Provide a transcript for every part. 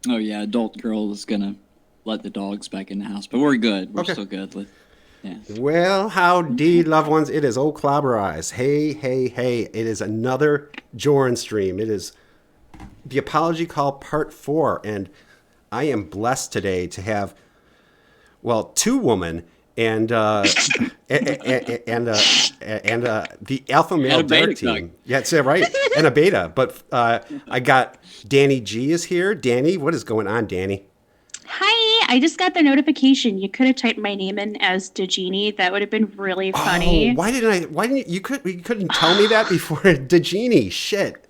Oh yeah, adult girl is gonna let the dogs back in the house, but we're good. We're Okay. still good. Yeah. Well, howdy, loved ones. It is old Clawbah Eyes. Hey, hey, hey. It is another Jorrun stream. It is the apology call part 4. And I am blessed today to have, well, two women and the alpha And male a beta Derrick cuck. team. Yeah, that's it, right. And a beta. But I got Dani Gee is here. Dani, what is going on, Dani? Hi, I just got the notification. You could have typed my name in as Degenie. That would have been really Oh, funny. why didn't you couldn't tell me that before? Degenie, shit.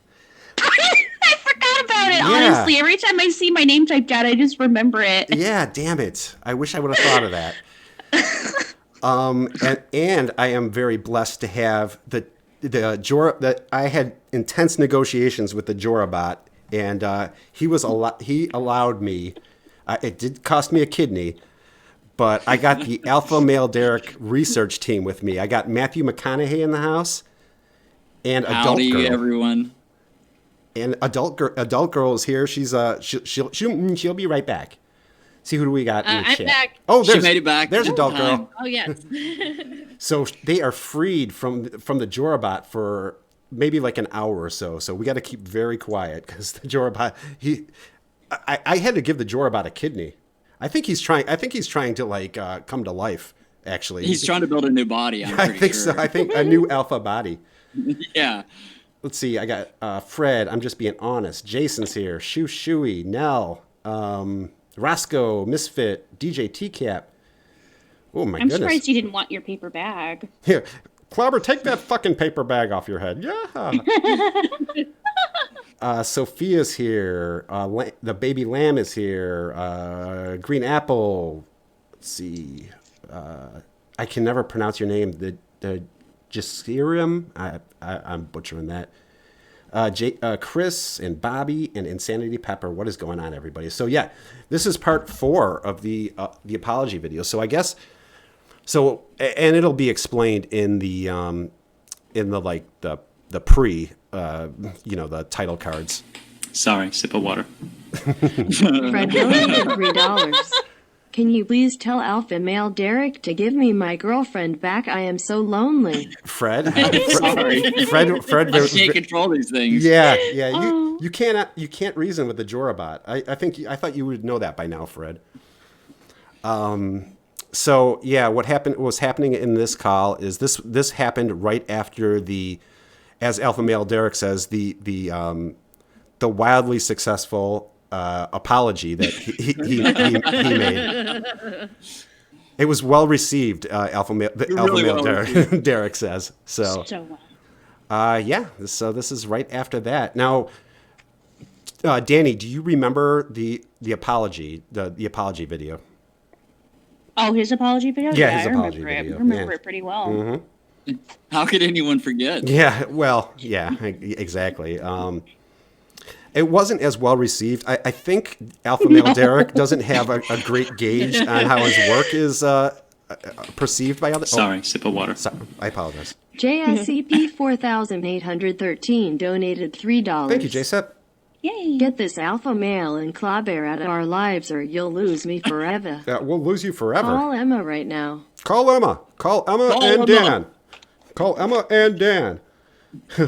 I forgot about it, Yeah. honestly. Every time I see my name typed out, I just remember it. Yeah, damn it. I wish I would have thought of that. And I am very blessed to have the Jorah that I had intense negotiations with the Jorah bot, and he allowed me. It did cost me a kidney, but I got the alpha male Derrick research team with me. I got Matthew McConaughey in the house, and Howdy, adult girl. everyone. And adult girl is here. She'll be right back. See, who do we got in the I'm chat? back. Oh, She made it back. There's in adult time. girl. Oh yes. So they are freed from the Jorabot for maybe like an hour or so. So we got to keep very quiet because the Jorabot I had to give the Jorabot a kidney. I think he's trying to like come to life. Actually, He's trying to build a new body. I'm I pretty think sure. so. I think a new alpha body. Yeah. Let's see. I got Fred. I'm just being honest. Jason's here. Shui, Nell, Roscoe, Misfit, DJ TCap. Oh my I'm goodness. surprised you didn't want your paper bag. Here, Clawbah, take that fucking paper bag off your head. Yeah. Sophia's here. The baby lamb is here. Green Apple. Let's see. I can never pronounce your name. The Gisirium. I'm butchering that. Chris and Bobby and Insanity Pepper. What is going on, everybody? So yeah, this is part 4 of the apology video. So I guess. So, and it'll be explained in the like the pre, the title cards. Sorry, sip of water. Fred donated $3. Can you please tell alpha male Derrick to give me my girlfriend back? I am so lonely. Fred, Sorry. Fred, I can't control these things. yeah. You can't reason with the Jorabot. I thought you would know that by now, Fred. So yeah, what was happening in this call is this happened right after as Alpha Male Derrick says, the wildly successful apology that he made. It was well received. Alpha Male well Derrick says so. Yeah. So this is right after that. Now, Dani, do you remember the apology video? Oh, his apology video? Yeah, his I apology remember it. video, I remember yeah. it pretty well. Mm-hmm. How could anyone forget? Yeah, well, yeah, exactly. It wasn't as well received. I think Alpha Male Derrick doesn't have a great gauge on how his work is perceived by others. Sorry, sip of water. I apologize. JSCP 4813 donated $3. Thank you, JSEP. Yay. Get this alpha male and Clawbah out of our lives or you'll lose me forever. We'll lose you forever. Call Emma right now. Call Emma and Emma. Dan. Call Emma and Dan.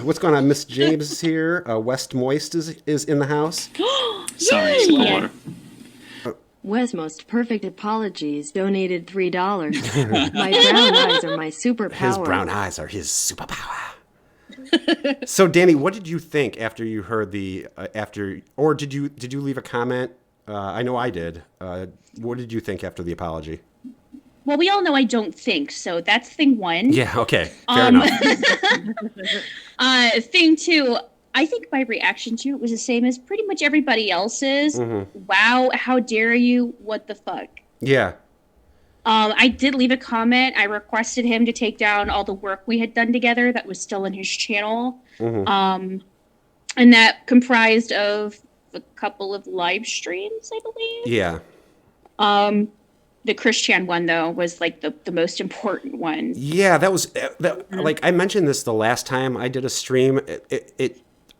What's going on? Miss James is here. West Moist is in the house. Sorry, sip of water. Wes Most Perfect Apologies donated $3. My brown eyes are my superpower. His brown eyes are his superpower. So, Dani, what did you think after you heard or did you leave a comment? I know I did. What did you think after the apology? Well, we all know I don't think, so that's thing one. Yeah, okay. Fair enough. Thing two, I think my reaction to it was the same as pretty much everybody else's. Mm-hmm. Wow, how dare you? What the fuck? Yeah. I did leave a comment. I requested him to take down all the work we had done together that was still in his channel. Mm-hmm. And that comprised of a couple of live streams, I believe. Yeah. The Christian one, though, was like the most important one. Yeah, that was like I mentioned this the last time I did a stream.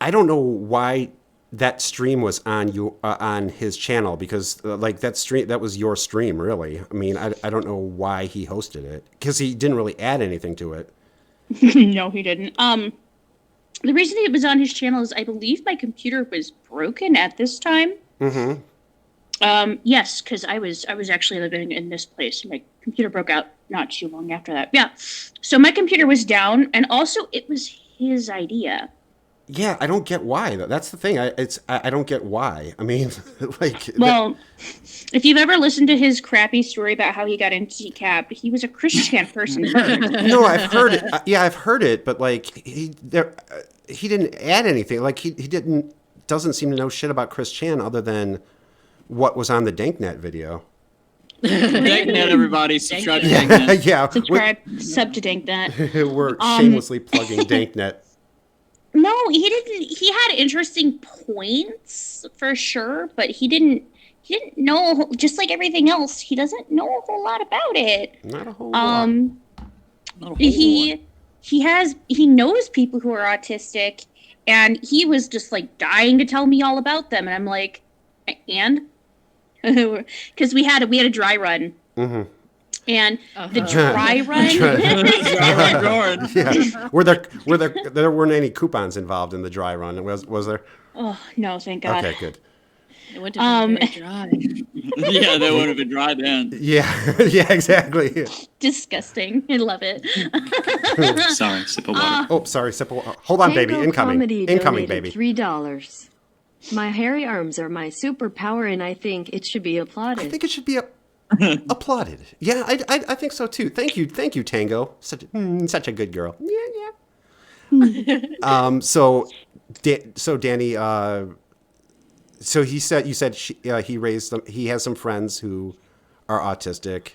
I don't know why that stream was on on his channel, because like that was your stream, really. I mean, I don't know why he hosted it, because he didn't really add anything to it. No, he didn't. The reason it was on his channel is I believe my computer was broken at this time. Mm-hmm. Yes, because I was actually living in this place. My computer broke out not too long after that. Yeah, so my computer was down, and also it was his idea. Yeah, I don't get why. That's the thing. I don't get why. I mean, like. Well, if you've ever listened to his crappy story about how he got into decap, he was a Christian person first. No, I've heard it. Yeah, I've heard it, but like he didn't add anything. Like he doesn't seem to know shit about Chris Chan other than what was on the Danknet video. Danknet, everybody, subscribe to Danknet. Yeah, Subscribe, sub to Danknet. we're shamelessly plugging Danknet. No, he didn't. He had interesting points for sure, but he didn't know. Just like everything else, he doesn't know a whole lot about it. Not a whole lot. He knows people who are autistic, and he was just like dying to tell me all about them, and I'm like, and because we had a dry run. Mm-hmm. And the dry run. Jorrun. Yeah. There weren't any coupons involved in the dry run, was there? Oh no, thank God. Okay, good. It wouldn't have been very dry. Yeah, they would have been dry then. Yeah, yeah, exactly. Disgusting. I love it. Sorry, sip of water. Oh, sorry, sip of water. Hold on, baby. Tango Incoming. Comedy Incoming, donated baby. $3. My hairy arms are my superpower, and I think it should be applauded. I think it should be applauded. Yeah, I think so too. Thank you, Tango. Such a good girl. Yeah. So Danny, so you said he raised them. He has some friends who are autistic.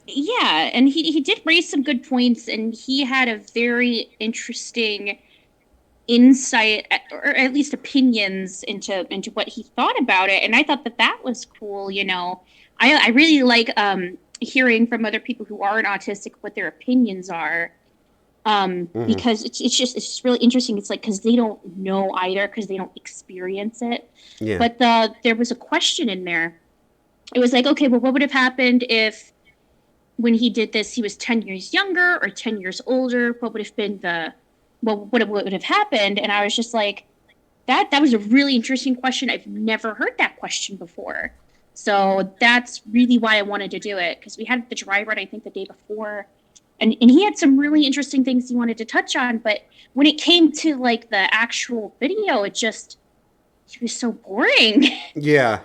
Yeah, and he did raise some good points, and he had a very interesting insight, or at least opinions into what he thought about it, and I thought that was cool. You know, I really like hearing from other people who aren't autistic what their opinions are, because it's just really interesting. It's like, because they don't know either, because they don't experience it. Yeah. But there was a question in there. It was like, okay, well, what would have happened if when he did this, he was 10 years younger or 10 years older? What would have been what would have happened? And I was just like, that was a really interesting question. I've never heard that question before. So that's really why I wanted to do it, because we had the dry run, I think, the day before. And he had some really interesting things he wanted to touch on. But when it came to, like, the actual video, it was so boring. Yeah.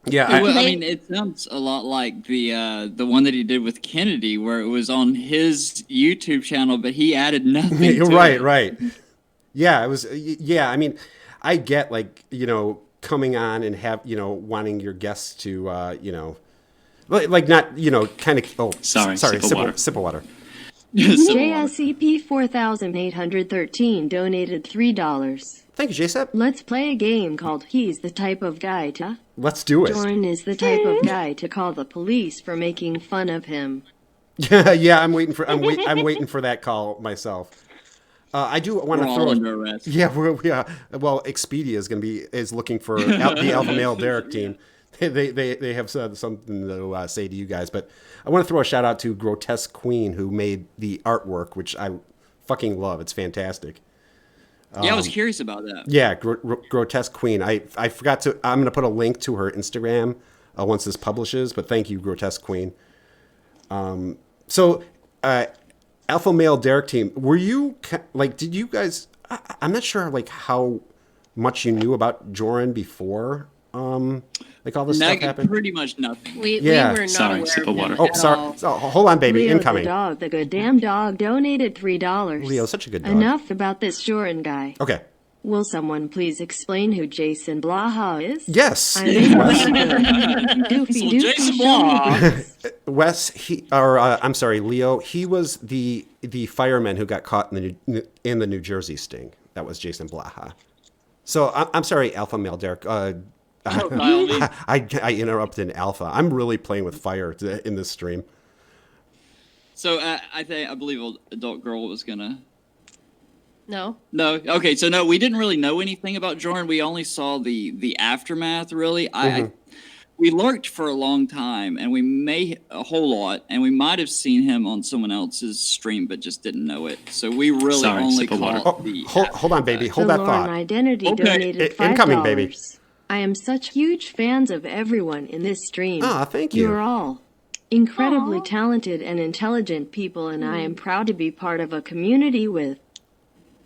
I mean, it sounds a lot like the one that he did with Kennedy, where it was on his YouTube channel, but he added nothing to it. Right. Yeah, it was. Yeah, I mean, I get, like, coming on and have, wanting your guests to, like not, kind of. Oh, sorry. Sip of water. JSEP 4813 donated $3. Thank you, JSEP. Let's play a game called He's the Type of Guy to. Let's do it. Jorrun is the type of guy to call the police for making fun of him. Yeah, I'm waiting for that call myself. I do want to throw under arrest. Yeah, well, Expedia is looking for the Alpha Male Derrick team. They have something to say to you guys, but I want to throw a shout out to Grotesquerie, who made the artwork, which I fucking love. It's fantastic. Yeah, I was curious about that. Yeah, Grotesquerie. I forgot to. I'm going to put a link to her Instagram once this publishes. But thank you, Grotesquerie. So, Alpha Male Derrick team. Were you like? Did you guys? I'm not sure like how much you knew about Joran before. Like all this stuff happened. Pretty much nothing. We were not Sorry, aware sip of of water. him Oh, at sorry. all. So, hold on, baby. Leo Incoming. the goddamn dog, donated $3. Leo's such a good dog. Enough about this Jorrun guy. Okay. Will someone please explain who Jason Blaha is? Yes. I'm Doofy Jason Blaha. Wes, I'm sorry, Leo. He was the fireman who got caught in the New Jersey sting. That was Jason Blaha. So I'm sorry, Alpha Male Derrick. I interrupted Alpha. I'm really playing with fire in this stream. So I believe Adult Girl was gonna No. No. Okay. So no, we didn't really know anything about Jorrun. We only saw the aftermath. Really, we lurked for a long time, and we may a whole lot, and we might have seen him on someone else's stream, but just didn't know it. So we really only caught the. Hold on, baby. Hold that thought. Identity donated $5. Incoming, baby. I am such huge fans of everyone in this stream. Thank you. You're all incredibly talented and intelligent people, and I am proud to be part of a community with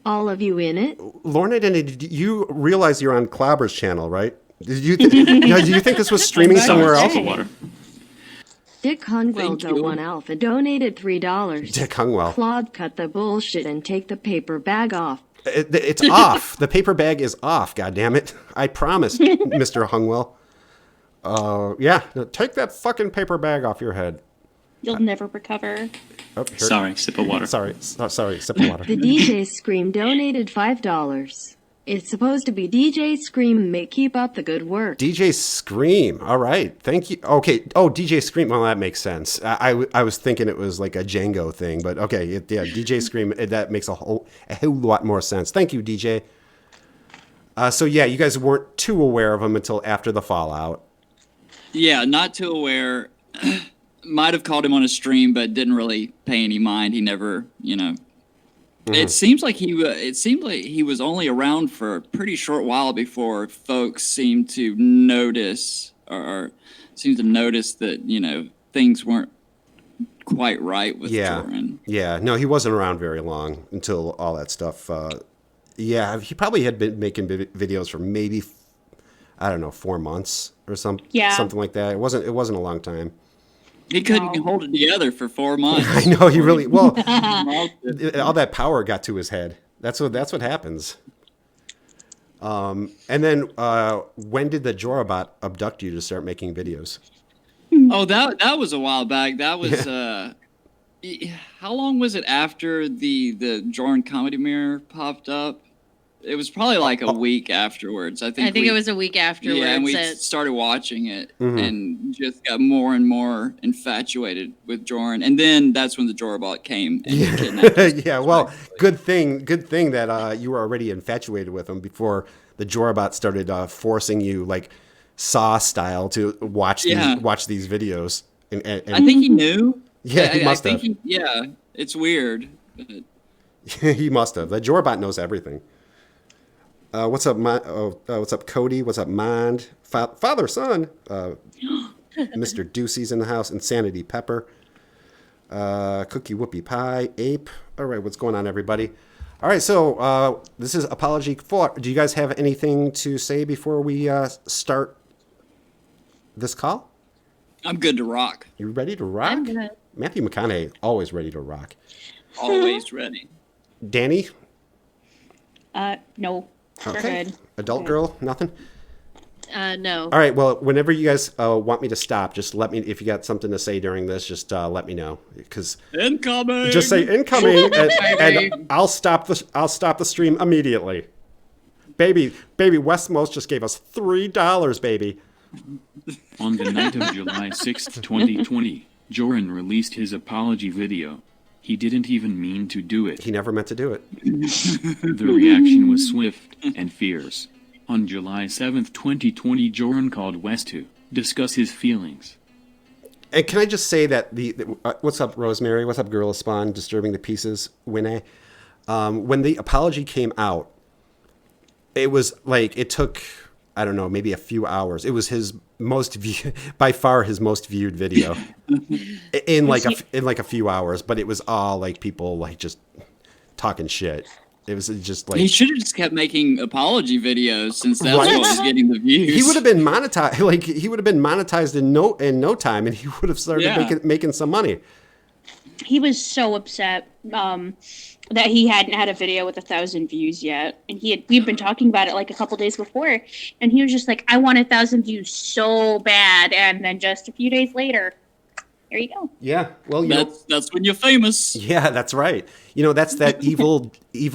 all of you in it. Lorna Identity, you realize you're on Clawbah's channel, right? Did you think this was streaming somewhere else? Dick Hungwell, the one alpha, donated $3. Dick Hungwell. Claude, cut the bullshit and take the paper bag off. It's off. The paper bag is off, goddammit. I promised, Mr. Hungwell. Yeah, take that fucking paper bag off your head. You'll never recover. Oh, sorry, sip of water. Sorry, sip of water. The DJ Scream donated $5. It's supposed to be DJ Scream. Keep up the good work. DJ Scream. All right. Thank you. Okay. Oh, DJ Scream. Well, that makes sense. I was thinking it was like a Django thing, but okay. Yeah, DJ Scream. That makes a whole lot more sense. Thank you, DJ. So yeah, you guys weren't too aware of him until after the fallout. Yeah, not too aware. Might have caught him on a stream, but didn't really pay any mind. He never, It seems like he was only around for a pretty short while before folks seemed to notice that things weren't quite right with Jorrun. Yeah, no, he wasn't around very long until all that stuff. He probably had been making videos for maybe 4 months or something like that. It wasn't a long time. He couldn't hold it together for 4 months. I know, he really all that power got to his head. That's what happens. And then when did the Jorabot abduct you to start making videos? Oh, that was a while back. That was how long was it after the Jorrun Comedy Mirror popped up? It was probably like a week afterwards. I think it was a week afterwards. Yeah, and we started watching it and just got more and more infatuated with Jorrun. And then that's when the Jorabot came. And yeah, well, good thing that you were already infatuated with him before the Jorabot started forcing you like Saw style to watch these videos. And I think he knew. Yeah, he must have. It's weird. He must have. The Jorabot knows everything. What's up, what's up, Cody? What's up, Mind? Father, son. Mr. Deucey's in the house. Insanity Pepper. Cookie Whoopie Pie. Ape. All right, what's going on, everybody? All right, so this is Apology 4. Do you guys have anything to say before we start this call? I'm good to rock. You ready to rock? I'm good. Matthew McConaughey, always ready to rock. Always ready. Danny? No. Okay. Good. Adult girl, nothing? No. All right, well, whenever you guys want me to stop, just let me, if you got something to say during this, just let me know. Because incoming! Just say incoming, and I'll stop the stream immediately. Baby, Westmost just gave us $3, baby. On the night of July 6th, 2020, Joran released his apology video. He didn't even mean to do it. He never meant to do it. The reaction was swift and fierce. On July 7th, 2020, Joran called West to discuss his feelings. And can I just say that what's up, Rosemary? What's up, Gorilla Spawn? Disturbing the Pieces, Winnie. When the apology came out, it was like it took, I don't know, maybe a few hours. It was his by far his most viewed video in like a few hours. But it was all like people like just talking shit. It was just like he should have just kept making apology videos since that's what was getting the views. He would have been monetized. Like he would have been monetized in no time, and he would have started making some money. He was so upset that he hadn't had a video with 1,000 views yet, and we'd been talking about it like a couple days before, and he was just like, "I want 1,000 views so bad," and then just a few days later, there you go. Yeah, well, that's when you're famous. Yeah, that's right. You know, that's that evil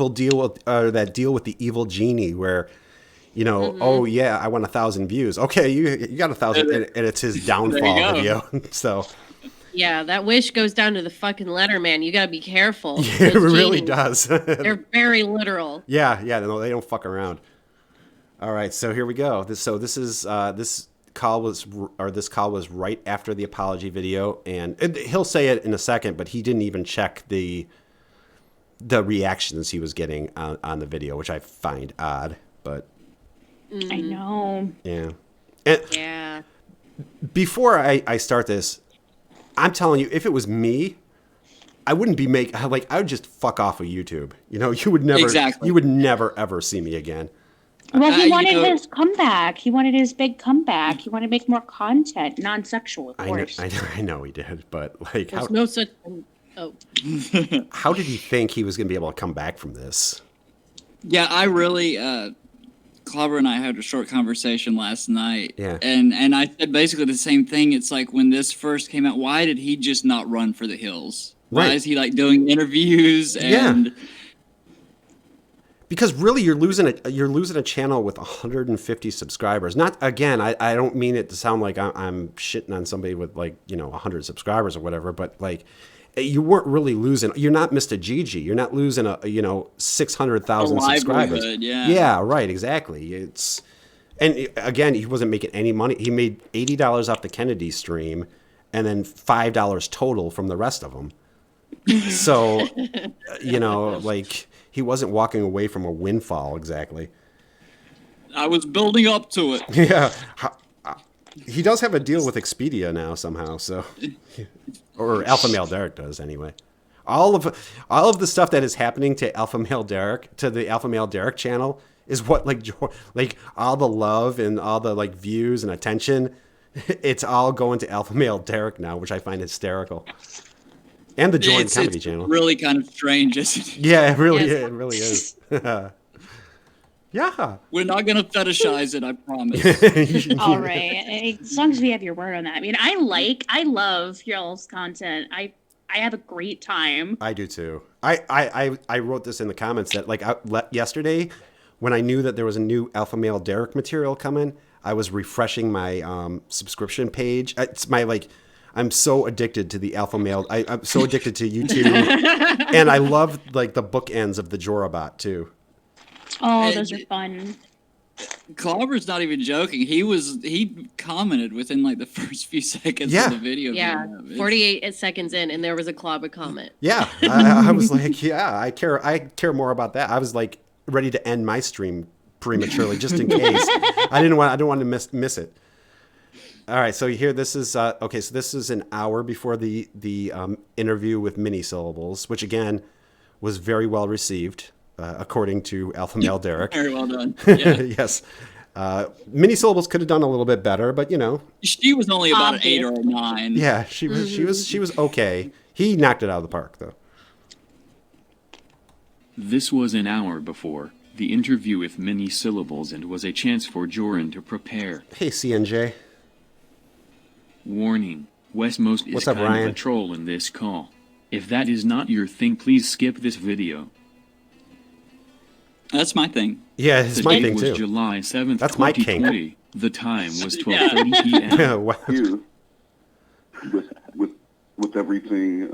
deal with that deal with the evil genie, where, you know, oh yeah, I want 1,000 views. Okay, you got 1,000, and it's his downfall video. So, Yeah, that wish goes down to the fucking letter, man. You gotta be careful. It Those really genes, does. They're very literal. Yeah, no, they don't fuck around. All right, so here we go. This call was right after the apology video, and he'll say it in a second, but he didn't even check the reactions he was getting on the video, which I find odd. But I know. yeah, and Yeah. before I start this, I'm telling you, if it was me, I wouldn't be I would just fuck off of YouTube. You know, you would never ever see me again. Well, he wanted you know- his comeback. He wanted his big comeback. He wanted to make more content, non-sexual, of course. I know he did, but like, There's no such. Oh. how did he think he was going to be able to come back from this? Yeah, I really, Clawbah and I had a short conversation last night. Yeah. And I said basically the same thing. It's like when this first came out, why did he just not run for the hills? Why Right. is he like doing interviews and Because really, you're losing a channel with 150 subscribers. Not again, I don't mean it to sound like I'm shitting on somebody with 100 subscribers or whatever, but like you weren't really losing. You're not Mr. Gee. You're not losing 600,000 A subscribers. livelihood, yeah. Yeah, right, exactly. And again, he wasn't making any money. He made $80 off the Kennedy stream, and then $5 total from the rest of them. So, he wasn't walking away from a windfall exactly. I was building up to it. Yeah. He does have a deal with Expedia now somehow, so or Alpha Male Derrick does anyway. All of the stuff that is happening to Alpha Male Derrick, to the Alpha Male Derrick channel, is what like all the love and all the views and attention, it's all going to Alpha Male Derrick now, which I find hysterical. And the Jorrun comedy channel. Really kind of strange, isn't it? Yeah, it really Yes. is. It really is. Yeah. We're not gonna fetishize it, I promise. All right. As long as we have your word on that. I mean, I love y'all's content. I have a great time. I do too. I wrote this in the comments that yesterday, when I knew that there was a new Alpha Male Derrick material coming, I was refreshing my subscription page. It's my I'm so addicted to the Alpha Male. I'm so addicted to YouTube, and I love the bookends of the Jorabot too. Oh, those are fun. Clawbah's not even joking. He commented within the first few seconds Yeah. of the video. Yeah. being up. It's- 48 seconds in, and there was a Clawbah comment. Yeah, I was like, yeah, I care more about that. I was ready to end my stream prematurely just in case. I didn't want to miss it. All right, so here this is okay. So this is an hour before the interview with Mini Syllables, which again was very well received, according to Alpha Male Derrick. Very well done. Yeah. Yes, Mini Syllables could have done a little bit better, but She was only about an 8 or a 9. yeah, she was okay. He knocked it out of the park though. This was an hour before the interview with Mini Syllables and was a chance for Joran to prepare. Hey CNJ, Warning, Westmost is What's up, kind Ryan? of a troll in this call. If that is not your thing, please skip this video. That's my thing. yeah, it's The my date thing was too. July 7th, That's my kink. 2020. The time was 12:30 p.m. Yeah, wow. You with everything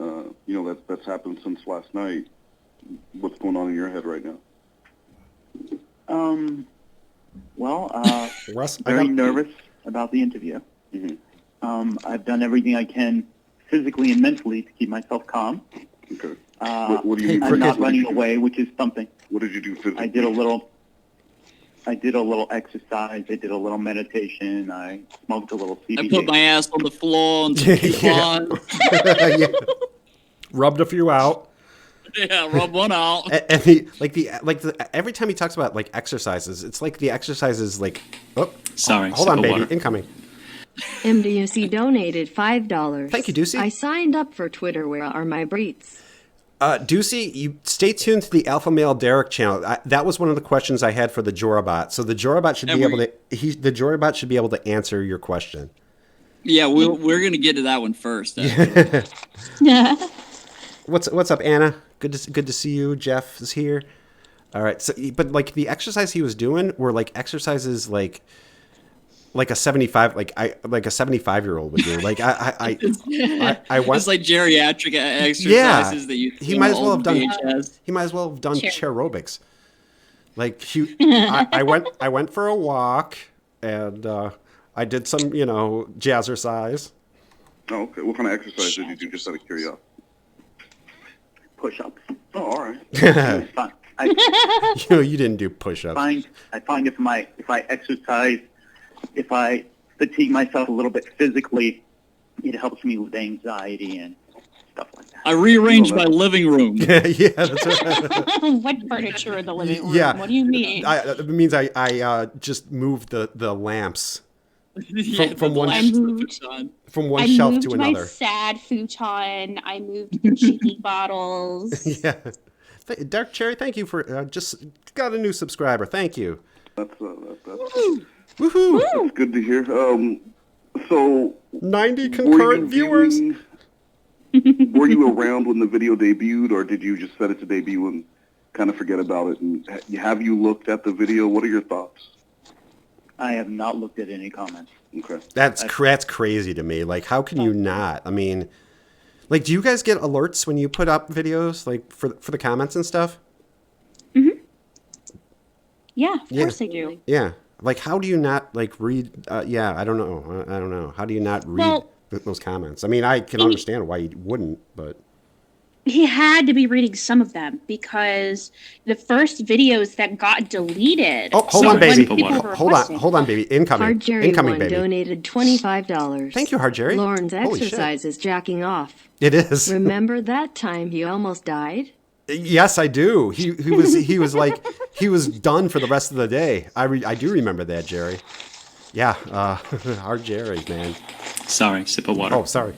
that's happened since last night. What's going on in your head right now? Russ, Very nervous about the interview. Mhm. I've done everything I can physically and mentally to keep myself calm. Okay. Uh, What do you mean? I'm not running away, which is something. What did you do physically? I did a little exercise. I did a little meditation. I smoked a little CBD. I put my ass on the floor and some coupons. Yeah. Rubbed a few out. Yeah, rub one out. And every time he talks about exercises, it's like the exercises oh, Sorry, hold sip on, of baby, water. incoming. MDUC donated $5. Thank you, Ducey. I signed up for Twitter. Where are my breeds? Ducey, you stay tuned to the Alpha Male Derrick channel. That was one of the questions I had for the Jorabot. So the Jorabot should be able to. The Jorabot should be able to answer your question. Yeah, we're gonna get to that one first. Actually. Yeah. What's up, Anna? Good to see you. Jeff is here. All right. So, but the exercise he was doing were exercises like a 75-year-old would do. Like I went. It's like geriatric exercises Yeah, that you. he might as well have done. VHS. He might as well have done Chair. chair-aerobics. Like I went for a walk and I did some jazzercise. Oh, okay. What kind of exercise did you do, just out of curiosity? Push-ups. Oh, all right. It's fun. You didn't do push-ups. I find if I exercise, if I fatigue myself a little bit physically, it helps me with anxiety and stuff like that. I rearranged my living room. Yeah, that's right. What furniture in the living room? Yeah. What do you mean? It means I just moved the lamps Yeah, from one I moved. from one I shelf moved to my another. sad futon. I moved the cheeky bottles. Yeah. Dark Cherry, thank you for just got a new subscriber. Thank you. That's Woohoo! that's good to hear. So 90 were concurrent you viewers. Were you around when the video debuted, or did you just set it to debut and kind of forget about it? And have you looked at the video? What are your thoughts? I have not looked at any comments. Okay. That's crazy to me. Like, how can you not? I mean, like, do you guys get alerts when you put up videos, like for the comments and stuff? Yeah, of course I do. Yeah. Like, how do you not like read? Yeah, I don't know. I don't know. How do you not read those comments? I mean, I can understand why you wouldn't, but He had to be reading some of them because the first videos that got deleted. oh, hold on, when baby. people were requesting- Hold on, baby. Incoming. Hard Jerry Incoming, one baby. donated $25. Thank you, Hard Jerry. Lauren's Holy shit. exercise is jacking off. It is. Remember that time he almost died? Yes, I do. He was like he was done for the rest of the day. I do remember that, Jerry. Yeah, Hard Jerry, man. Sorry, sip of water. Oh, sorry.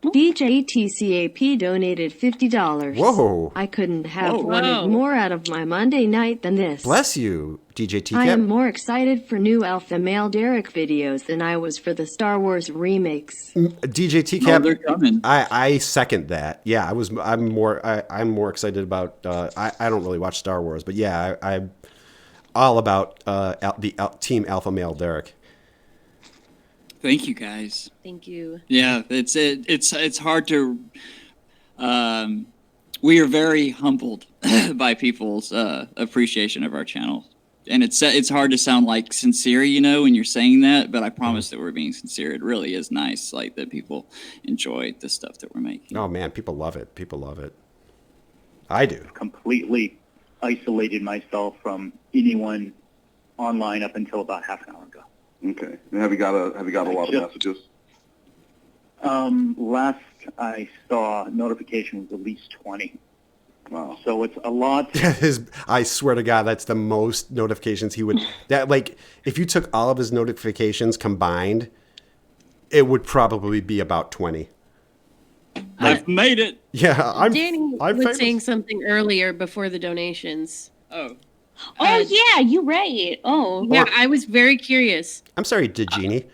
DJ TCAP donated $50. Whoa. I couldn't have Whoa. wanted more out of my Monday night than this. Bless you, DJ I am TCAP. more excited for new Alpha Male Derrick videos than I was for the Star Wars remakes. DJ Oh, they're TCAP. coming. I second that. Yeah, I'm more excited about. I don't really watch Star Wars, but yeah, I'm all about Team Alpha Male Derrick. Thank you, guys. Thank you. Yeah, it's hard to. We are very humbled by people's appreciation of our channel, and it's hard to sound like sincere, when you're saying that. But I promise that we're being sincere. It really is nice, like that people enjoy the stuff that we're making. Oh man, people love it. I do. Completely isolated myself from anyone online up until about half an hour ago. Okay. And have you got a lot of messages? Last I saw, notification was at least 20. Wow. So it's a lot. I swear to God, that's the most notifications he would. That like, if you took all of his notifications combined, it would probably be about 20. I've made it. Yeah, I'm was famous. saying something earlier before the donations. Oh, Oh yeah, you're right. Oh Yeah, I was very curious. I'm sorry, Degenie.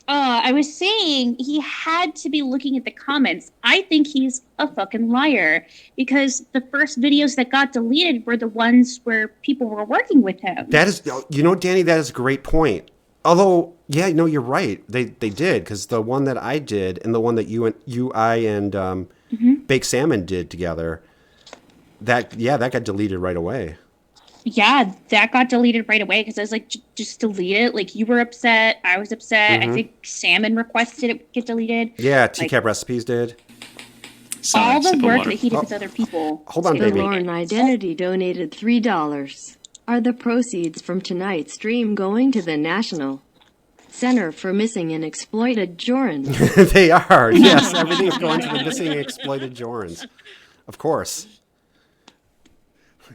I was saying he had to be looking at the comments. I think he's a fucking liar because the first videos that got deleted were the ones where people were working with him. That is, Danny, that is a great point. Although, yeah, no, you're right. They did, because the one that I did and the one that I and Baked Salmon did together, that got deleted right away. Yeah, that got deleted right away because I was like, just delete it. Like, you were upset. I was upset. I think Salmon requested it get deleted. Yeah, TCAP Recipes did. Sorry, All the sip of work water. that he did with other people. Hold on, The baby. Lauren Identity donated $3. Are the proceeds from tonight's stream going to the National Center for Missing and Exploited Joran? They are. Yes, everything's going to the missing and exploited Jorans. Of course.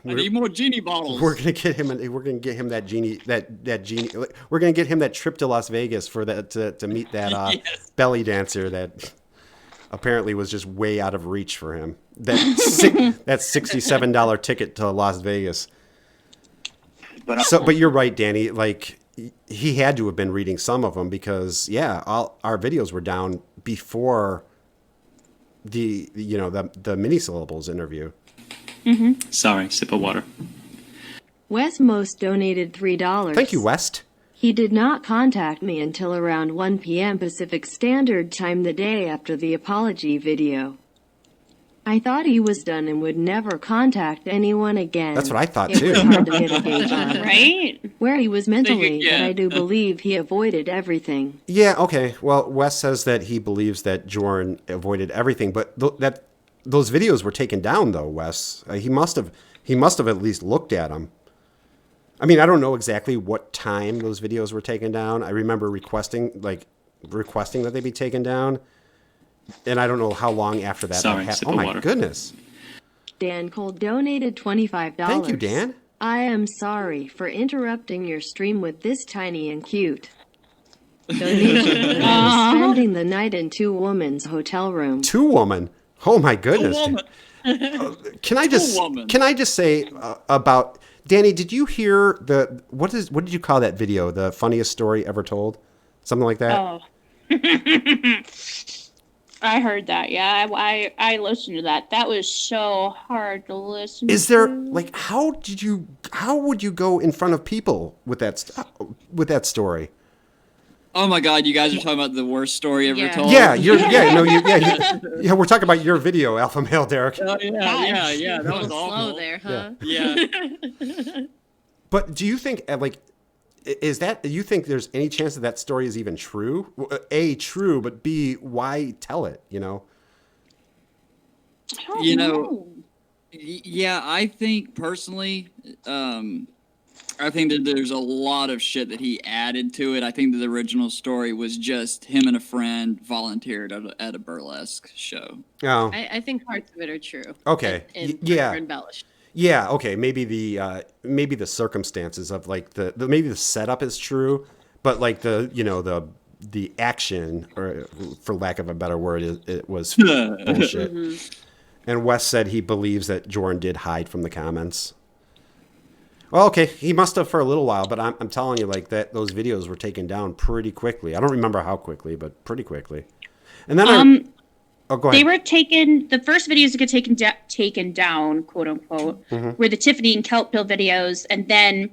I need more genie bottles. We're gonna get him. We're gonna get him that genie. That genie. We're gonna get him that trip to Las Vegas for that to meet that Yes. belly dancer that apparently was just way out of reach for him. That $67 ticket to Las Vegas. But you're right, Danny. Like, he had to have been reading some of them because all our videos were down before the mini syllables interview. Sorry, sip of water. Wes Most donated $3. Thank you, West. He did not contact me until around 1 p.m. Pacific Standard Time the day after the apology video. I thought he was done and would never contact anyone again. That's what I thought, It too. was hard to get a gauge on Right? where he was mentally, Yeah. but I do believe he avoided everything. Yeah, okay. Well, Wes says that he believes that Jorrun avoided everything, but those videos were taken down, though, Wes. He must have at least looked at them. I mean, I don't know exactly what time those videos were taken down. I remember requesting that they be taken down. And I don't know how long after that. Sorry, sip oh of my water. goodness! Dan Cole donated $25. Thank you, Dan. I am sorry for interrupting your stream with this tiny and cute donation. But I was spending the night in two women's hotel room. Two woman. Oh my goodness! Can I just say about Danny? Did you hear what did you call that video? The funniest story ever told? Something like that. Oh. I heard that. Yeah, I listened to that. That was so hard to listen. Is there to. how would you go in front of people with that story? Oh my God, you guys are talking about the worst story ever Yeah. told. Yeah, we're talking about your video, Alpha Male Derrick. Oh, yeah. That Going was slow awful. there, huh? Yeah. But do you think you think there's any chance that story is even true? A, true, but B, why tell it, you know? I don't You know, know. Yeah, I think personally, I think that there's a lot of shit that he added to it. I think that the original story was just him and a friend volunteered at a burlesque show. Oh, I think parts of it are true. Okay. And Yeah. are embellished. yeah, okay. Maybe the circumstances of like maybe the setup is true, but like the action, or for lack of a better word, it was bullshit. And Wes said he believes that Jorrun did hide from the comments. Well, okay, he must have for a little while, but I'm telling you, like that, those videos were taken down pretty quickly. I don't remember how quickly, but pretty quickly. And then go ahead. They were taken. The first videos that get taken down, quote unquote, were the Tiffany and Kelp Pill videos, and then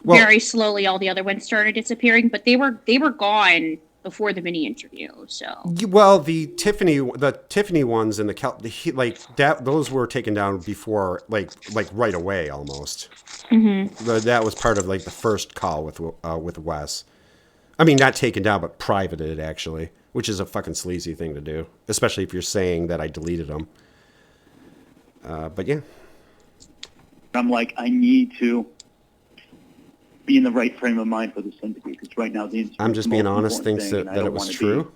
very slowly all the other ones started disappearing. But they were gone before the mini interview. So Well, the Tiffany ones and those were taken down before, like right away almost. That was part of like the first call with Wes. I mean, not taken down, but privated actually, which is a fucking sleazy thing to do, especially if you're saying that I deleted them. But yeah. I'm like, I need to be in the right frame of mind for this interview, because right now the interview I'm is just the being most honest, important thinks thing, and I that it don't was wanna be true.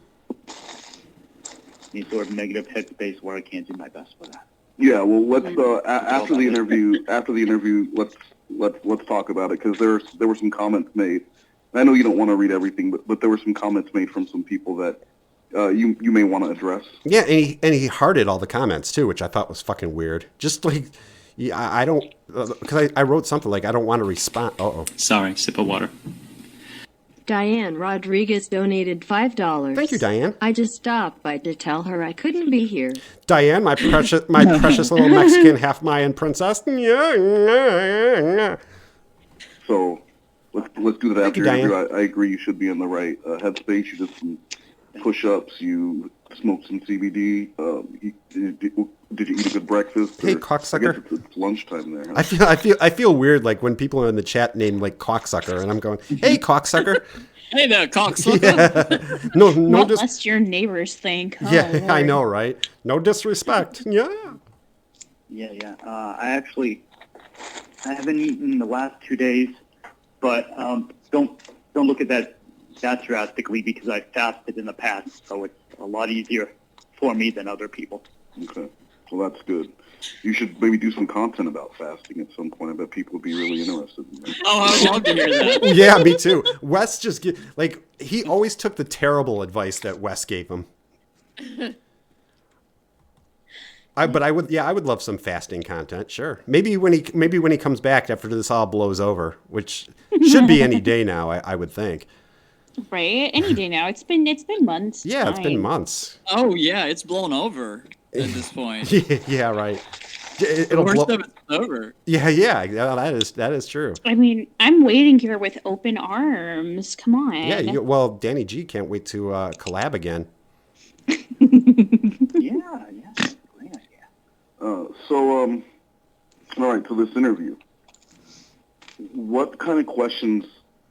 in sort of negative headspace where I can't do my best for that. Yeah, well, let's after the interview, let's talk about it, because there were some comments made. I know you don't want to read everything, but there were some comments made from some people that you may want to address. Yeah, and he hearted all the comments too, which I thought was fucking weird. Just like, yeah, I don't, because I wrote something like, I don't want to respond. Sorry, sip of water. Diane Rodriguez donated $5. Thank you, Diane. I just stopped by to tell her I couldn't be here. Diane, my precious little Mexican half Mayan princess. Yeah. So let's do that Thank after you, your interview. Diane. I agree. You should be in the right headspace. You did some push-ups. You smoked some CBD. Did you eat a good breakfast? Hey, Or- cocksucker. I guess it's lunchtime there. Huh? I feel weird like when people are in the chat named like cocksucker, and I'm going, hey, cocksucker. Hey there, cocksucker. No, what must your neighbors think? Oh, yeah, I Lord. know, right? No disrespect. Yeah. Yeah. I haven't eaten in the last 2 days, but don't look at that drastically, because I fasted in the past, so it's a lot easier for me than other people. Okay, well that's good. You should maybe do some content about fasting at some point. I bet people would be really interested in that. Oh, I would love to hear that. Yeah, me too. Wes just he always took the terrible advice that Wes gave him. I would love some fasting content. Sure, maybe when he comes back after this all blows over, which should be any day now. I would think. Right? Any day now. It's been months. Yeah, it's been Fine. months. Oh yeah, it's blown over at this point. Yeah, right. It'll Worst blow. of it's over. Yeah, that is true. I mean, I'm waiting here with open arms. Come on. Yeah, well, Dani Gee can't wait to collab again. Yeah, great idea. All right, so this interview. What kind of questions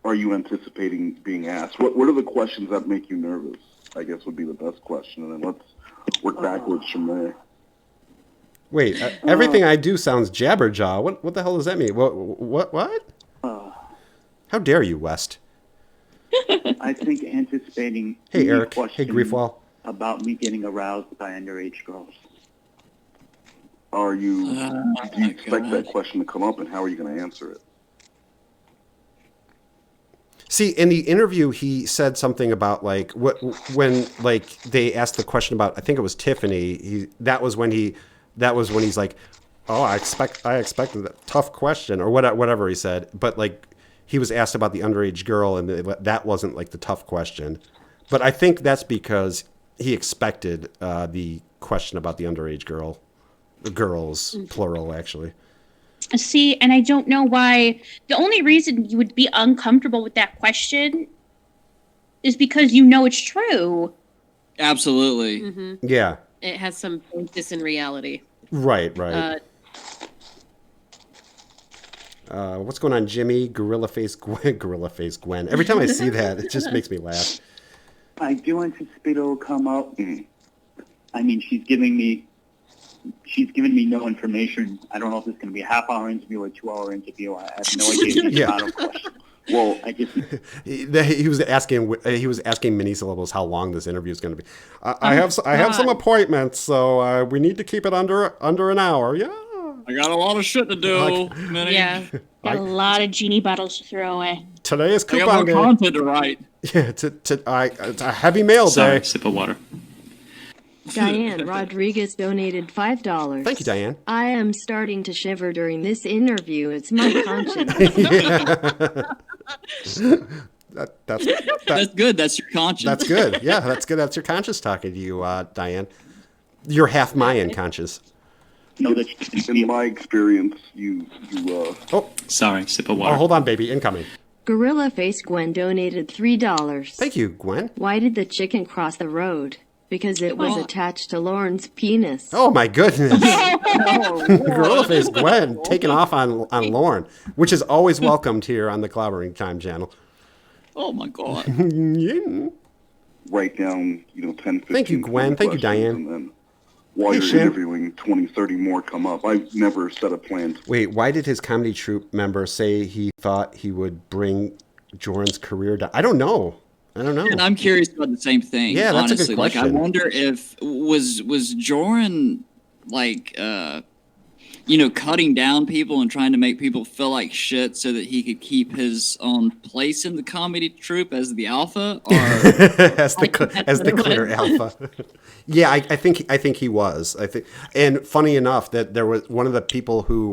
are you anticipating being asked? What are the questions that make you nervous? I guess would be the best question, and then let's work backwards from there. Wait, everything I do sounds jabberjaw. What the hell does that mean? What? How dare you, West? I think anticipating Hey, Eric. Hey, questions Griefwall. about me getting aroused by underage girls. Do you expect God. that question to come up, and how are you going to answer it? See, in the interview, he said something about like when they asked the question about, I think it was Tiffany. That was when he's like, oh, I expected a tough question or whatever he said. But like he was asked about the underage girl, and that wasn't like the tough question. But I think that's because he expected the question about the underage girls, plural, actually. See, and I don't know why. The only reason you would be uncomfortable with that question is because you know it's true. Absolutely. Mm-hmm. Yeah. It has some basis in reality. Right. What's going on, Jimmy? Gorilla Face Gwen. Every time I see that, it just makes me laugh. I do anticipate it'll come up. I mean, she's given me no information. I don't know if it's going to be a half-hour interview or a 2-hour interview. I have no idea the Yeah. amount of questions. Well, I just He was asking mini syllables how long this interview is going to be. I have some appointments, so we need to keep it under an hour. Yeah. I got a lot of shit to do. Minnie. Yeah. Got a lot of genie bottles to throw away. Today is I got coupon more day. content to write. Yeah, it's a heavy mail Sorry, day. sip of water. Diane Rodriguez donated $5. Thank you, Diane. I am starting to shiver during this interview. It's my conscience. That's good. That's your conscience. That's good. Yeah, that's good. That's your conscience talking to you, Diane. You're half Mayan conscious. know that In my experience, you Sorry, sip of water. Oh, hold on, baby. Incoming. Gorilla Face Gwen donated $3. Thank you, Gwen. Why did the chicken cross the road? Because it was on. attached to Lauren's penis. Oh, my goodness. Gorilla Face Gwen taking off on Lauren, which is always welcomed here on the Clobbering Time channel. Oh my god. Yeah. write down, 10, 15. Thank you, Gwen. 20 Thank you, questions, Diane. And then while Hey, you're Shin. interviewing, 20, 30 more come up. I've never set a plan. Wait, why did his comedy troupe member say he thought he would bring Joran's career down? I don't know. And I'm curious about the same thing. Yeah, that's a good honestly. Like, I question. wonder if was Joran like cutting down people and trying to make people feel like shit so that he could keep his own place in the comedy troupe as the alpha, or as the clear alpha. Yeah, I think he was. And funny enough, that there was one of the people who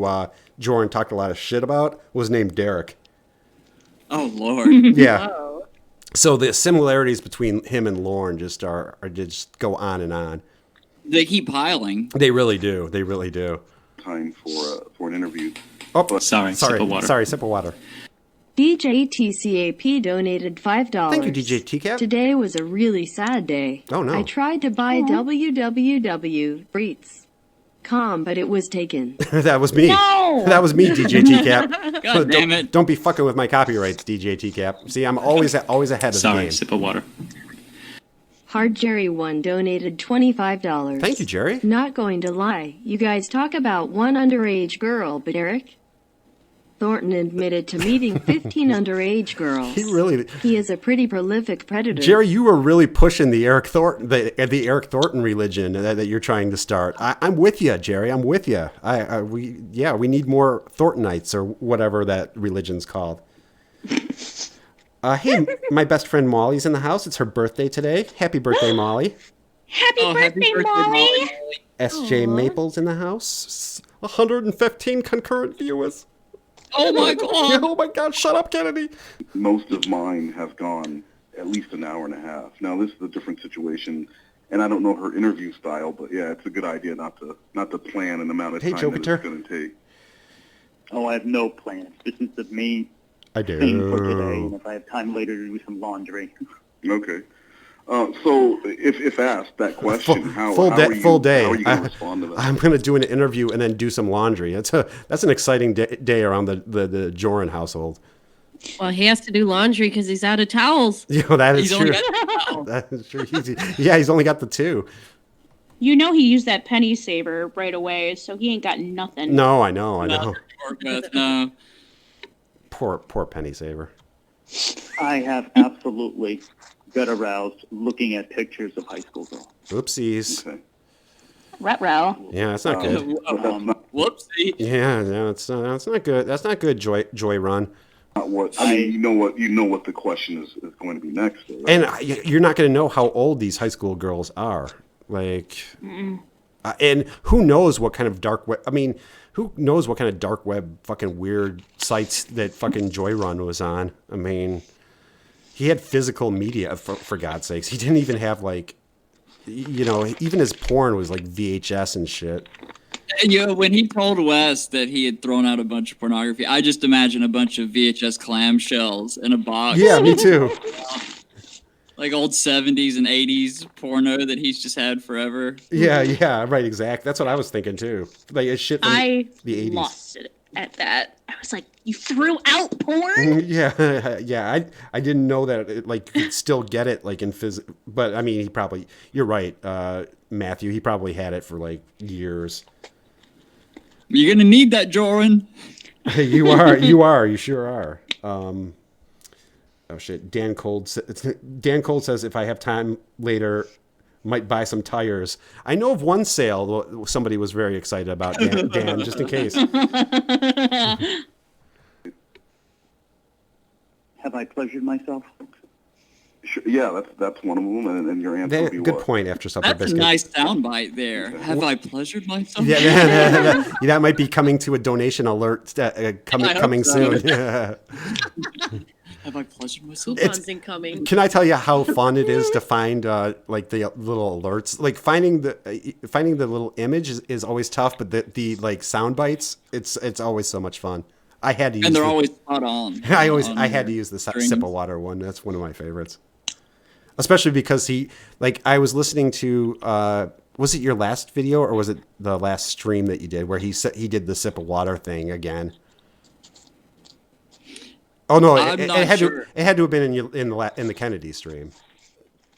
Jorrun talked a lot of shit about was named Derrick. oh lord. Yeah. So the similarities between him and Lauren just go on and on. They keep piling. They really do. They really do. Time for an interview. Oh, Sorry, sip of water. Sorry, sip of water. DJ TCAP donated $5. Thank you, DJ TCAP. Today was a really sad day. Oh, no. I tried to buy www.breets.com, but it was taken. That was me. No! That was me, DJ TCAP. God damn it. Don't be fucking with my copyrights, DJ TCAP. See, I'm always ahead of the Sorry, game. sip of water. Hard Jerry 1 donated $25. Thank you, Jerry. Not going to lie, you guys talk about one underage girl, but Derrick Thornton admitted to meeting 15 underage girls. He is a pretty prolific predator. Jerry, you were really pushing the Eric Thornton, the Eric Thornton religion that you're trying to start. I'm with you, Jerry. I'm with you. We need more Thorntonites or whatever that religion's called. Hey, my best friend Molly's in the house. It's her birthday today. Happy birthday, Molly. Happy birthday, Molly! SJ Maple's in the house. 115 concurrent viewers. Oh my god. Oh my God! Shut up, Kennedy. Most of mine have gone at least an hour and a half. Now, this is a different situation and I don't know her interview style, but yeah, it's a good idea not to plan an amount of time that Jupiter. it's going to take. Oh, I have no plans. This is the main I thing for today, do. and if I have time later to do some laundry. Okay. So if asked that question, how Full are you day. going to respond to that? I'm going to do an interview and then do some laundry. That's an exciting day around the Joran household. Well, he has to do laundry because he's out of towels. You know, that is He's true. only got That is true. He's only got the 2. You know he used that penny saver right away, so he ain't got nothing. No, I know. work with. No. Poor Penny Saver. I have absolutely got aroused looking at pictures of high school girls. Oopsies. Okay. Ruh-roh. Yeah, that's not good. But that's not Whoopsie. Yeah, no, it's not good. That's not good. Joy Run. what I mean. You know what the question is going to be next. Though, right? And you're not going to know how old these high school girls are. Like, and who knows what kind of dark web? I mean, who knows what kind of dark web fucking weird sites that fucking Joyrun was on? I mean, he had physical media for God's sakes. He didn't even have like, even his porn was like VHS and shit. And when he told Wes that he had thrown out a bunch of pornography, I just imagine a bunch of VHS clamshells in a box. Yeah, me too. Like old 70s and 80s porno that he's just had forever. Yeah, right, exactly. That's what I was thinking too. Like it's shit from I the 80s. lost it at that. I was like, you threw out porn? Yeah. I didn't know that it, like you could still get it like in but I mean, you're right, Matthew. He probably had it for like years. You're gonna need that, Joran. You sure are. Oh shit, Dan Cold says if I have time later, might buy some tires. I know of one sale somebody was very excited about, Dan, just in case. Have I pleasured myself? Sure, yeah, that's one of them, and your answer would be Good what? point after supper That's biscuit. a nice soundbite there. Have I pleasured myself? Yeah, that might be coming to a donation alert coming so. soon. Have I pleasured myself? Coupons incoming. Can I tell you how fun it is to find like the little alerts? Like finding the little image is always tough, but the like sound bites, it's always so much fun. I had to use And they're always spot on. I had to use the sip of water one. That's one of my favorites. Especially because I was listening to was it your last video or was it the last stream that you did where he did the sip of water thing again? Oh no! I'm It not had sure. to have been in the Kennedy stream.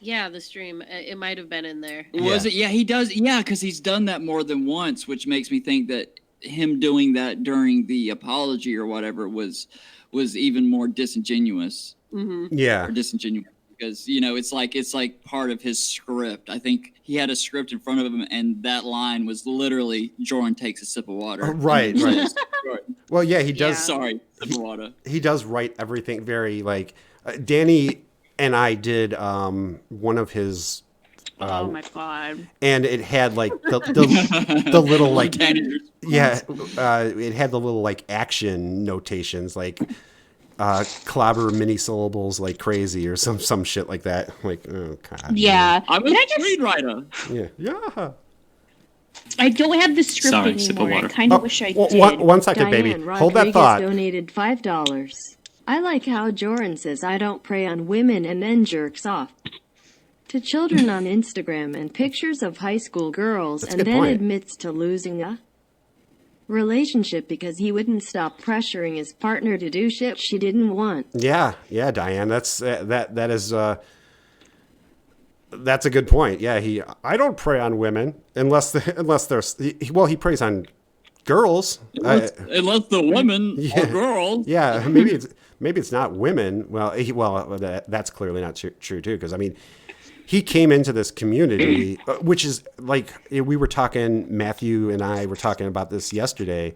Yeah, the stream. It might have been in there. Was it? Yeah, he does. Yeah, because he's done that more than once, which makes me think that him doing that during the apology or whatever was even more disingenuous. Yeah, Or disingenuous because it's like part of his script. I think he had a script in front of him, and that line was literally Jordan takes a sip of water. Right. Well, yeah, he does. Yeah. Sorry, sip of water. He does write everything very like Danny and I did one of his. Oh my god! And it had like the little like it had the little like action notations like clobber mini syllables like crazy or some shit like that. Like oh god. Yeah, I'm a screenwriter. Yeah. I don't have the script Sorry, sip of anymore. I water. kind of wish I did. One second, baby. Diane Hold that Rodriguez thought. donated $5. I like how Joran says I don't prey on women and then jerks off to children on Instagram and pictures of high school girls That's a and good then point. admits to losing a relationship because he wouldn't stop pressuring his partner to do shit she didn't want. Yeah, Diane. That's that is that's a good point. Yeah, I don't prey on women unless there's he preys on girls. Unless the women are girls. Yeah, maybe it's not women. Well, that's clearly not true too. Because I mean, he came into this community, which is like we were talking. Matthew and I were talking about this yesterday.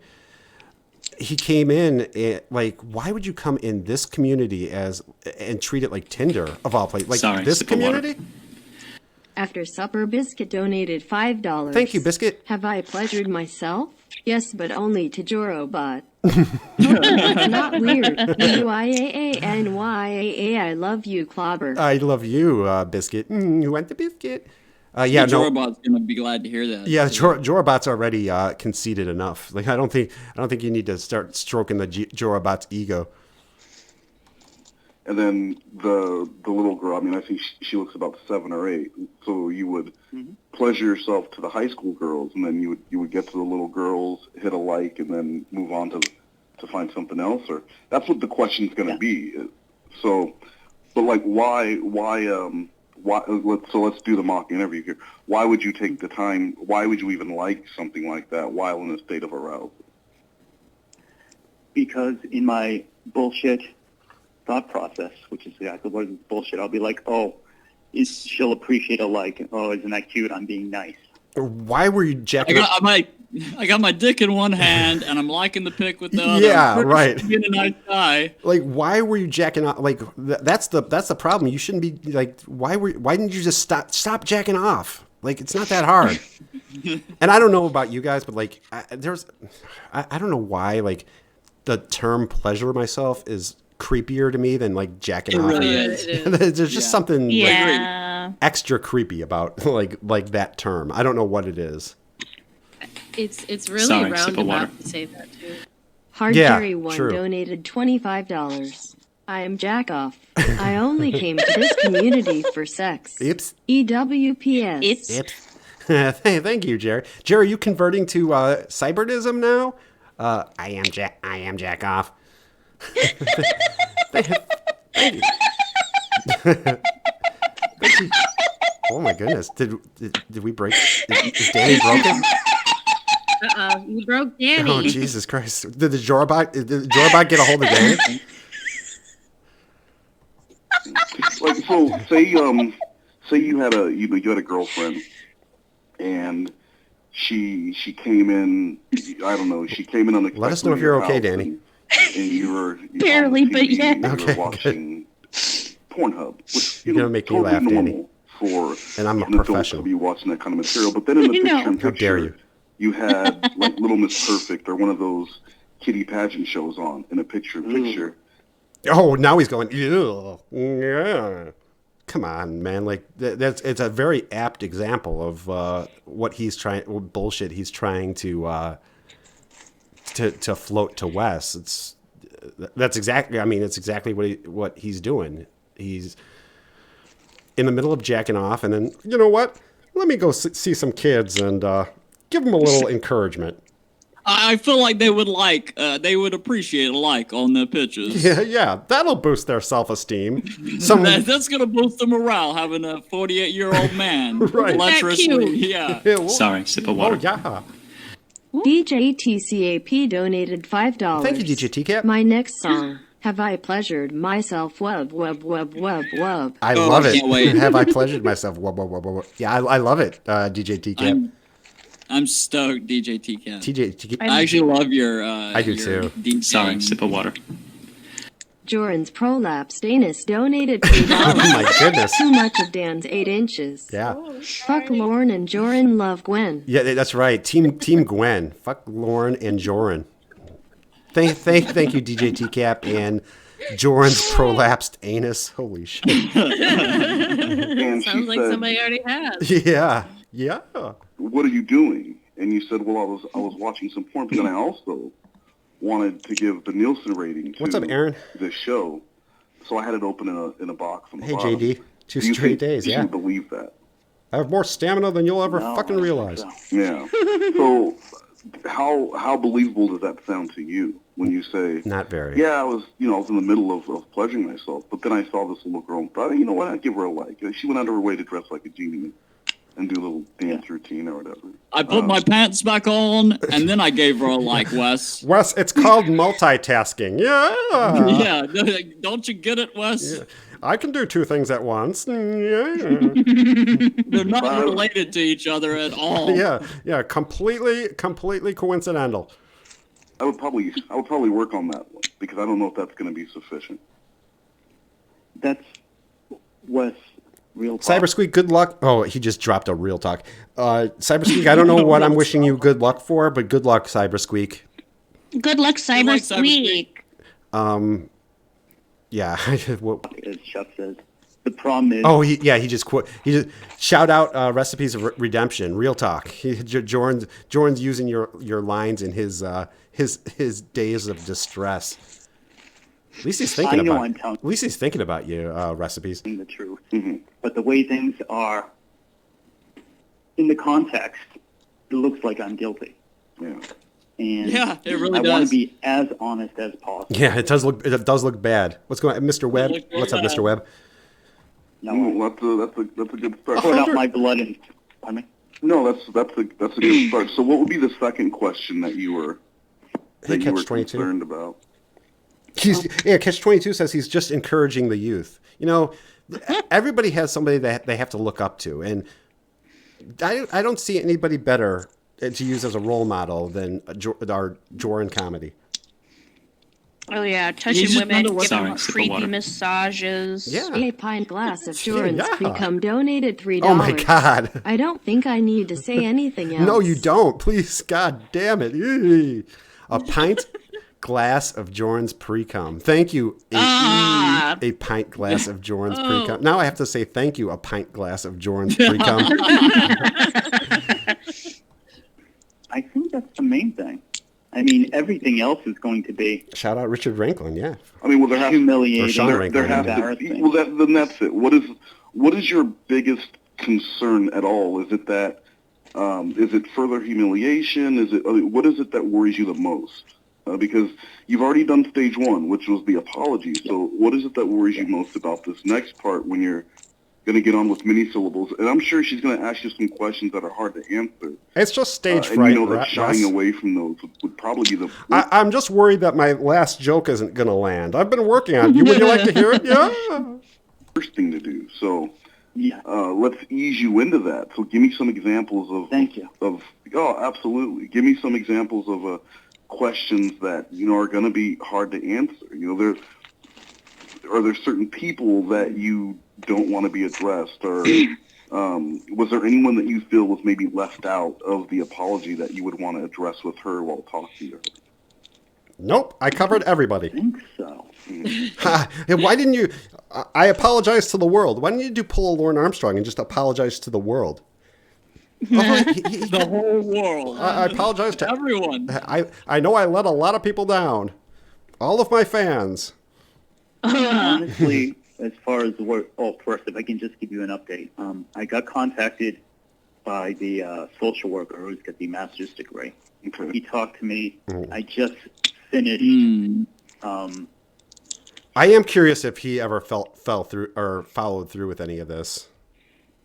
He came in like, why would you come in this community and treat it like Tinder of all places? Like Sorry, this sip of water. community. After supper, Biscuit donated $5. Thank you, Biscuit. Have I pleasured myself? Yes, but only to Jorobot. Not weird. UIAANYAA. I love you, Clawbah. I love you, Biscuit. You want the biscuit? Yeah, no. Jorabot's gonna be glad to hear that. Yeah, Jorabot's already conceited enough. Like I don't think you need to start stroking the Jorabot's ego. And then the little girl, I mean, I think she looks about 7 or 8. So you would pleasure yourself to the high school girls, and then you would get to the little girls, hit a like, and then move on to find something else. Or that's what the question's going to be. So, but like, why? Let's do the mock interview here. Why would you take the time? Why would you even like something like that while in a state of arousal? Because in my bullshit thought process, which is exactly what is bullshit, I'll be like, oh, she'll appreciate a like. Oh, isn't that cute? I'm being nice. Why were you jacking off? I got my dick in one hand, and I'm liking the pic with the other. Yeah, right. Being a nice guy. Like, why were you jacking off? Like, that's the problem. You shouldn't be like. Why didn't you just stop jacking off? Like, it's not that hard. And I don't know about you guys, but like, I don't know why like the term pleasure myself is creepier to me than like jacking off. Really is. There's just something Yeah. extra creepy about like that term. I don't know what it is. It's really Sorry, sip of water. roundabout to say that too. Hard Yeah, Jerry 1 true. donated $25. I am jack off. I only came to this community for sex. Oops. EWPS. It's Thank you, Jerry. Jerry, are you converting to cybernism now? I am jack off. Thank you. Oh my goodness! Did we break? Is Danny broken? You broke Danny. Oh Jesus Christ! Did the Jorabot get a hold of Danny? Like, so say you had a girlfriend, and she came in. I don't know. She came in on the. Let us know if you're okay, Danny. And you were Barely, but yeah. and you Okay, were watching Pornhub, which You're gonna make me totally laugh, Danny. normal for And I'm a an adult professional. to be watching that kind of material. But then in the I know. picture in How dare picture, you. you had like Little Miss Perfect or one of those kitty pageant shows on in a picture in picture. Oh, now he's going. Ew. Yeah. Come on, man! Like it's a very apt example of what bullshit he's trying to float to Wes. That's exactly. I mean, it's exactly what he's doing. He's in the middle of jacking off, and then you know what? Let me go see some kids and give them a little encouragement. I feel like they would appreciate a like on the pictures. Yeah, that'll boost their self-esteem. That's gonna boost the morale having a 48-year-old man Right. lecherously. That cute. Yeah. Sorry, sip of water. Oh yeah. DJ TCAP donated $5. Thank you, DJ TCAP. My next song, Have I Pleasured Myself Wub Wub Wub Wub Wub. I Oh, love I it. can't wait. Have I pleasured myself? Whoa, whoa, whoa, whoa, whoa. Yeah, I love it, DJ TCAP. I'm stoked, DJ TCAP. TCAP. I actually love your. I do your too. DJing. Sorry, sip of water. Joran's prolapsed anus donated $3. Oh my goodness. Too much of Dan's 8 inches. Yeah. Fuck Lauren and Joran love Gwen. Yeah, that's right. Team Gwen. Fuck Lauren and Joran. Thank you, DJ TCAP and Joran's prolapsed anus. Holy shit. And Sounds she like said, somebody already has. Yeah. "What are you doing?" And you said, "Well, I was watching some porn, but then I also wanted to give the Nielsen rating to What's up, Aaron? this show, so I had it open in a box on the Hey, bottom." JD. 2 Do you straight think days, you yeah. believe that? I have more stamina than you'll ever No, fucking I don't realize. think so. Yeah. So, how believable does that sound to you when you say, Not very. "Yeah, I was in the middle of pleasuring myself, but then I saw this little girl and thought, you know what, I'd give her a like." She went out of her way to dress like a genie and do a little dance routine or whatever. I put my pants back on, and then I gave her a like, Wes. Wes, it's called multitasking. Yeah. Yeah, don't you get it, Wes? Yeah. I can do 2 things at once. Yeah. They're not related to each other at all. Yeah, completely coincidental. I would probably work on that one because I don't know if that's going to be sufficient. That's Wes. Real talk. Cybersqueak, good luck. Oh, he just dropped a real talk. Cybersqueak, I don't know what I'm wishing you good luck for, but good luck, Cybersqueak. Good luck, Cyber Cybersqueak. Squeak. Yeah. Well, As Chuck says. the problem is. Oh, he just shout out recipes of redemption. Real talk. Jorran's using your lines in his days of distress. At least he's thinking At least he's thinking about you. Recipes. The truth, but the way things are in the context, it looks like I'm guilty. Yeah. And yeah, it really I does. want to be as honest as possible. Yeah, it does look bad. What's going on, Mr. Webb? What's up, Mr. Webb? No, That's a good start. pour out my blood and. Pardon me? No, that's a good start. So, what would be the second question that you were concerned about? Catch-22 says he's just encouraging the youth. You know, everybody has somebody that they have to look up to, and I don't see anybody better to use as a role model than our Joran comedy. Oh yeah, touching women, giving them creepy water. massages. Yeah. A pint glass of Joran's Yeah. pre-cum donated $3. Oh my God. I don't think I need to say anything else. No, you don't. Please, God damn it. Eey. A pint glass of Joran's pre-cum. Thank you. A pint glass of Joran's pre-cum. Now I have to say thank you, a pint glass of Joran's pre-cum. I think that's the main thing. I mean, everything else is going to be Shout out Richard Ranklin, yeah. I mean, well, there has humiliating, Or Sean Rankin. there has to be, embarrassing. well, then that's it. What is your biggest concern at all? Is it that is it further humiliation? What is it that worries you the most? Because you've already done stage one, which was the apology. So what is it that worries you most about this next part when you're going to get on with many syllables? And I'm sure she's going to ask you some questions that are hard to answer. It's just stage And fright. you know that Russ. shying away from those would probably be the I'm just worried that my last joke isn't going to land. I've been working on it. Would you like to hear it? Yeah. first thing to do. So Yeah. let's ease you into that. So give me some examples of. Thank you. Absolutely. Give me some examples of questions that are going to be hard to answer. Are there certain people that you don't want to be addressed, or was there anyone that you feel was maybe left out of the apology that you would want to address with her while talking to her? Nope, I covered everybody. I think so. Why didn't you? I apologize to the world. Why didn't you do pull a Lauren Armstrong and just apologize to the world? The whole world. I apologize to everyone. I know I let a lot of people down. All of my fans. Honestly, as far as the work, first, if I can just give you an update. I got contacted by the social worker who's got the master's degree. Okay. He talked to me. I just finished. I am curious if he ever fell through or followed through with any of this.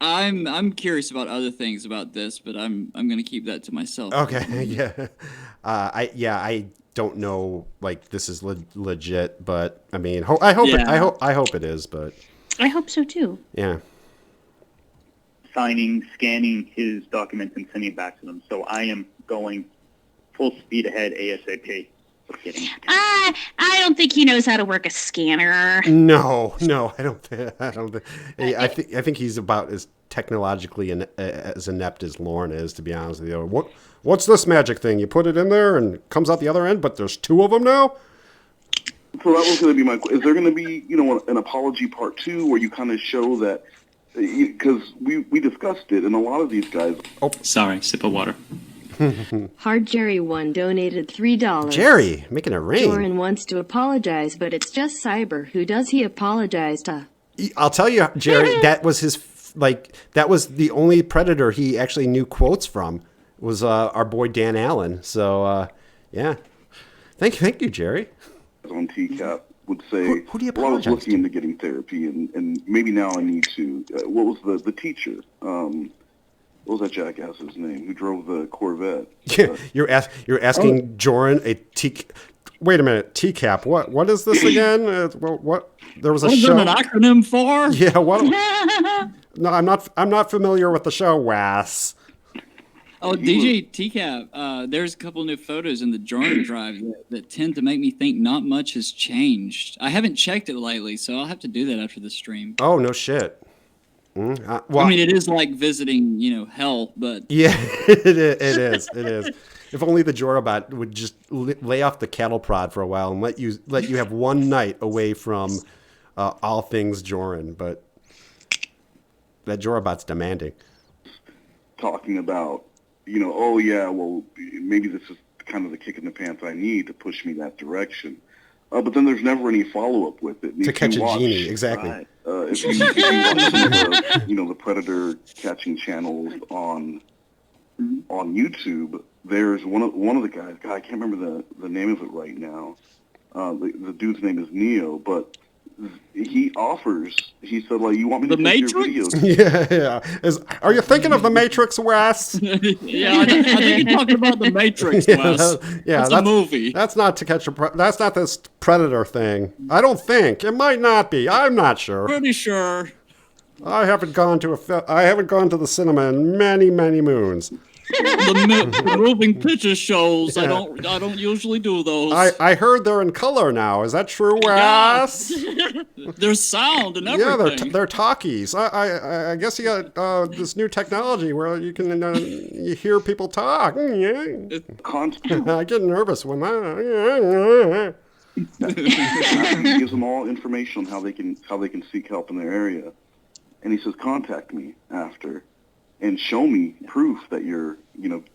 I'm curious about other things about this, but I'm gonna keep that to myself. Okay, yeah. I don't know. Like this is legit, but I mean, I hope it is, but I hope so too. yeah. Scanning his documents and sending it back to them. So I am going full speed ahead ASAP. I don't think he knows how to work a scanner. No, I don't think. I think he's about as technologically as inept as Lauren is, to be honest with you. What's this magic thing? You put it in there and it comes out the other end, but there's two of them now? So that was going to be my question. Is there going to be, an apology part 2 where you kind of show that, because we discussed it, and a lot of these guys... Oh, sorry, sip of water. Hard Jerry 1 donated $3. Jerry, making it rain. Joran wants to apologize, but it's just Cyber. Who does he apologize to? I'll tell you, Jerry, that was that was the only Predator he actually knew quotes from, was our boy Dan Allen. So, yeah. Thank you, Jerry. On TCAP would say, who do you well, I was apologize looking into getting therapy, and maybe now I need to. What was the teacher? What was that jackass's name who drove the Corvette? You're asking Joran a Wait a minute, TCAP. What is this again? What? There was a show. What is an acronym for? Yeah. What? No, I'm not familiar with the show. Wass. Oh, DJ TCAP, there's a couple new photos in the Jorrun drive that tend to make me think not much has changed. I haven't checked it lately, so I'll have to do that after the stream. Oh, no shit. Well, I mean, it is like visiting, hell, but... Yeah, it is. If only the Jorabot would just lay off the cattle prod for a while and let you have one night away from all things Joran. But that Jorabot's demanding. Talking about, oh yeah, well, maybe this is kind of the kick in the pants I need to push me that direction. But then there's never any follow-up with it. To catch a genie, exactly. Right. If you watch some of the, the predator catching channels on YouTube, there's one of the guys. God, I can't remember the name of it right now. The dude's name is Neo, but he said, like, you want me to The take Matrix? your videos? Yeah. Are you thinking of the Matrix, Wes? Yeah, I think you're talking about the Matrix, Wes. That's a movie. That's not To Catch a That's not this Predator thing. I don't think. It might not be. I'm not sure. Pretty sure. I haven't gone to the cinema in many, many moons. The moving picture shows. Yeah. I don't usually do those. I heard they're in color now. Is that true, Wes? There's sound and Yeah, everything. they're talkies. I guess you got this new technology where you can you hear people talk. Yeah. I get nervous when that. He gives them all information on how they can seek help in their area, and he says, contact me after and show me proof that you're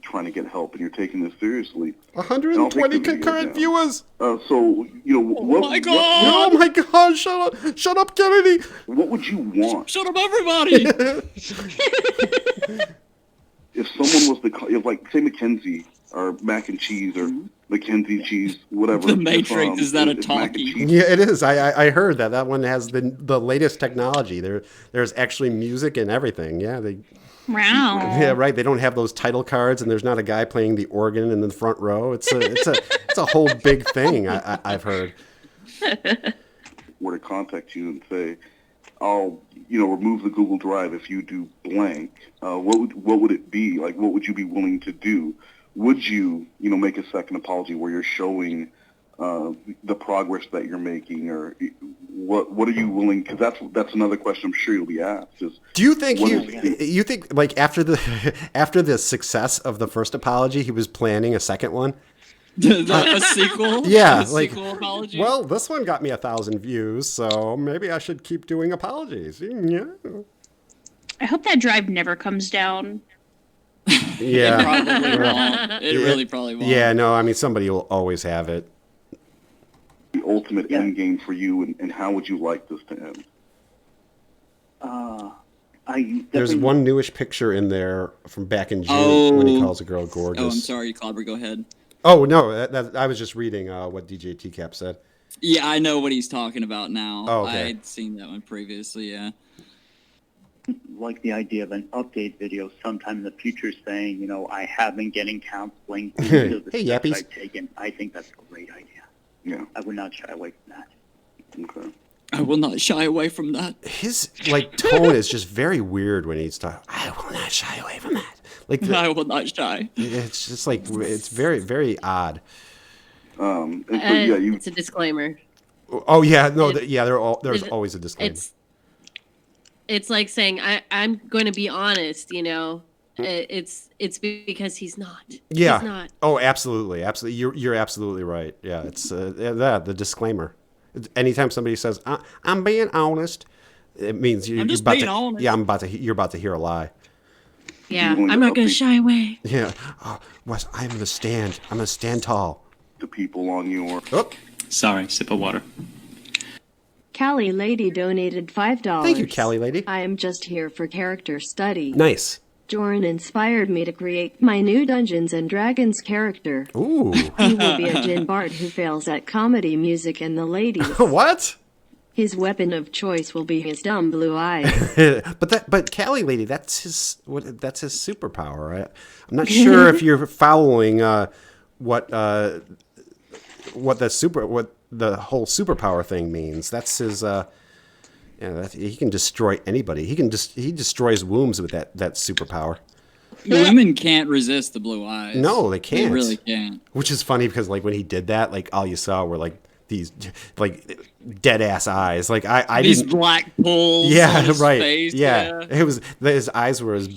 trying to get help and you're taking this seriously. 120 concurrent viewers. So what? Oh my God! Oh my God! Shut up, Kennedy. What would you want? Shut up, everybody! If someone was if like say Mackenzie or Mac and Cheese or Mackenzie Cheese, whatever. The Matrix, is that a if Mac and talkie? Cheese- Yeah, it is. I heard that one has the latest technology. There's actually music and everything. Yeah, Wow. Yeah, right. They don't have those title cards, and there's not a guy playing the organ in the front row. It's a whole big thing. I've heard. Were to contact you and say, I'll remove the Google Drive if you do blank. What would it be? Like, what would you be willing to do? Would you make a second apology where you're showing the progress that you're making, or what are you willing? Because that's another question I'm sure you'll be asked. Do you think you think like after the success of the first apology, he was planning a second one? A sequel? Yeah, A sequel apology? Well, this one got me 1,000 views, so maybe I should keep doing apologies. Yeah. I hope that drive never comes down. Yeah. It probably won't. It really probably won't. Yeah, no, I mean, somebody will always have it. The ultimate end game for you, and how would you like this to end? There's one newish picture in there from back in June when he calls a girl gorgeous. Oh, I'm sorry, Clawbah, go ahead. Oh, no, I was just reading what DJ TCAP said. Yeah, I know what he's talking about now. Oh, okay. I'd seen that one previously, yeah. Like the idea of an update video sometime in the future saying, I have been getting counseling. Hey, yappies. I've taken. I think that's a great idea. Yeah. I would not shy away from that. Okay. I will not shy away from that. His tone is just very weird when he's talking. I will not shy away from that. I will not shy. It's just it's very, very odd. And so, yeah, It's a disclaimer. Oh yeah, no, there's always a disclaimer. It's like saying I'm going to be honest. It's because he's not. Yeah. He's not. Oh, absolutely. You're absolutely right. Yeah, it's the disclaimer. Anytime somebody says I'm being honest, it means I'm just being honest. Yeah, you're about to hear a lie. Yeah, I'm not going to shy away. Yeah. Oh, Wes, I'm gonna stand tall. The people on your. Oh. Sorry, sip of water. Callie Lady donated $5. Thank you, Callie Lady. I am just here for character study. Nice. Joran inspired me to create my new Dungeons and Dragons character. Ooh. He will be a Jin Bard who fails at comedy music and the ladies. What? His weapon of choice will be his dumb blue eyes. but Callie Lady, that's his superpower. Right? I'm not sure if you're following what the whole superpower thing means. That's his. He can destroy anybody. He destroys wombs with that superpower. Women can't resist the blue eyes. No, they can't. They really can't. Which is funny because when he did that, all you saw were these dead ass eyes. These black pulls. Yeah, on his right. Face, yeah, it was his eyes were as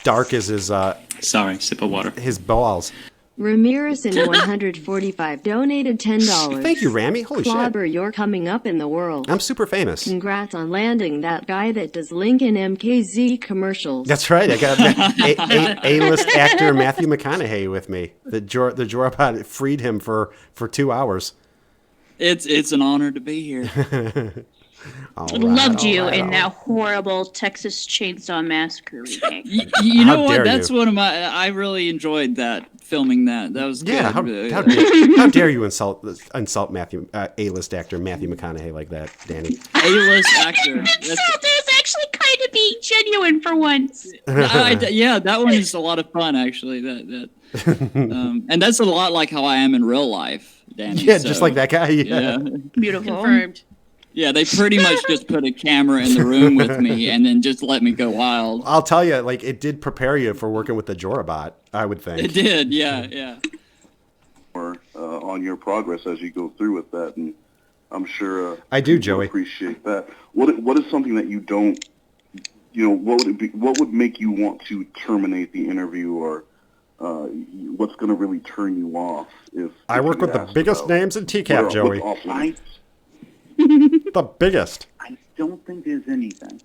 dark as his. Sorry, sip of water. His balls. Ramirez in 145 donated $10. Thank you, Rami. Holy shit. Clawbah, you're coming up in the world. I'm super famous. Congrats on landing that guy that does Lincoln MKZ commercials. That's right. I got A-list actor Matthew McConaughey with me. The Jorrun freed him for 2 hours. It's an honor to be here. Loved you in that horrible Texas Chainsaw Massacre remake. You know what? dare That's you. one of my. I really enjoyed that filming that. That was Yeah, good. how dare you insult Matthew A-list actor Matthew McConaughey like that, Danny? A-list actor. So there's actually kind of being genuine for once. Yeah, that one is a lot of fun actually. And that's a lot like how I am in real life, Danny. Yeah, so, just like that guy. Yeah. Beautiful. Confirmed. Yeah, they pretty much just put a camera in the room with me and then just let me go wild. I'll tell you, like, it did prepare you for working with the Jorrun, I would think. It did, yeah. Or on your progress as you go through with that, and I'm sure I do, you Joey. appreciate that. What is something that you don't, what would it be? What would make you want to terminate the interview, or what's going to really turn you off? If I work you with the asked biggest about names in TCAP, what's Joey. off limits? The biggest. I don't think there's anything.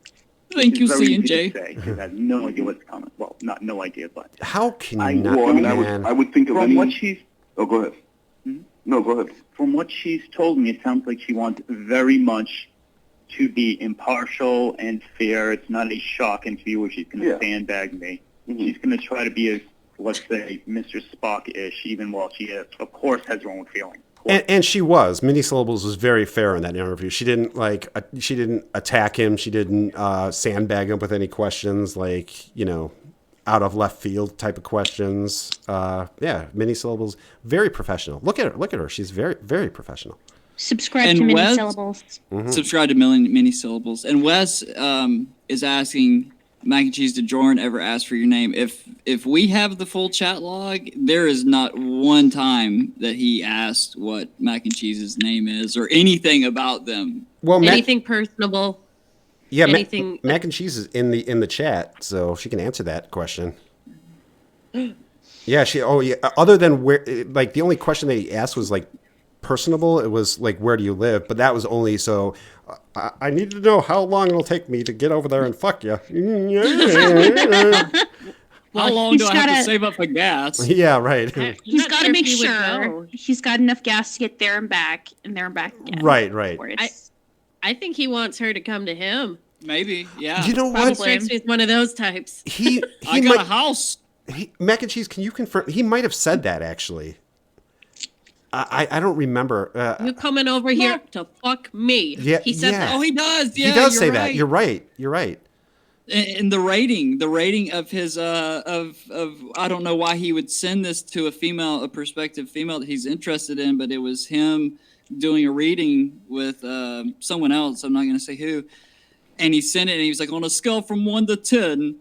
Thank you, It's very C&J. easy to say, 'cause I have no idea what's coming. Well, not no idea, but How can you I- not, Well, I mean, man? I would think of from any. what she's Oh, go ahead. No, go ahead. from what she's told me, it sounds like she wants very much to be impartial and fair. It's not a shock interview where she's going to sandbag me. She's going to try to be as, let's say, Mr. Spock-ish, even while she, of course, has her own feelings. And she was. Mini Syllables was very fair in that interview. She didn't she didn't attack him. She didn't sandbag him with any questions out of left field type of questions. Mini Syllables, very professional. Look at her. She's very, very professional. Subscribe And to mini Wes- syllables. Subscribe to mini syllables. And Wes is asking, Mac and Cheese, did Jorrun ever ask for your name? If we have the full chat log, there is not one time that he asked what Mac and Cheese's name is or anything about them. Well, Anything personable. yeah, anything- Mac and Cheese is in the chat, so she can answer that question. Yeah, other than where, like, the only question that he asked was like personable. It was like, where do you live? But that was only so. I need to know how long it'll take me to get over there and fuck you. How long he's do I have to gotta- save up for gas? Yeah, right. He's Not got sure to if make he would sure know. he's got enough gas to get there and back again. Right. Or I it's- I think he wants her to come to him. Maybe, yeah. You know He what? strikes me as one of those types. He I got a might, house. Mac and Cheese. Can you confirm? He might have said that actually. I don't remember. You coming over here to fuck me? Yeah, He said yeah. that. Oh, he does. Yeah, he does you're say right. that. You're right. You're right. And the rating of his of I don't know why he would send this to a prospective female that he's interested in, but it was him doing a reading with someone else. I'm not going to say who. And he sent it, and he was like, on a scale from 1 to 10,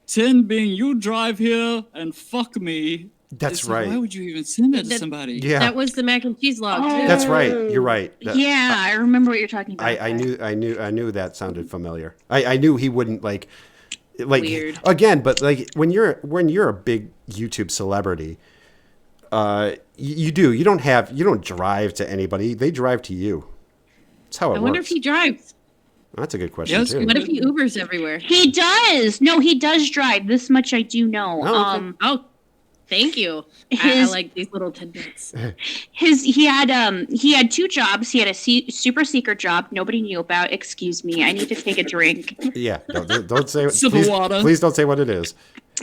10 being you drive here and fuck me. That's It's like, right. why would you even send that to somebody? Yeah, That was the mac and cheese log. too. that's right. You're right. yeah, I remember what you're talking about. I knew that sounded familiar. I knew he wouldn't like Weird. again, but like when you're a big YouTube celebrity, you don't drive to anybody. They drive to you. That's how it I wonder works. if he drives. That's a good question Yes, too. What if he Ubers everywhere? He does. No, he does drive. This much I do know. Oh, okay. Oh, thank you. I His- like these little tidbits. He had 2 jobs. He had a super secret job nobody knew about. Excuse me, I need to take a drink. Yeah, don't say it. Sip of water. Please don't say what it is.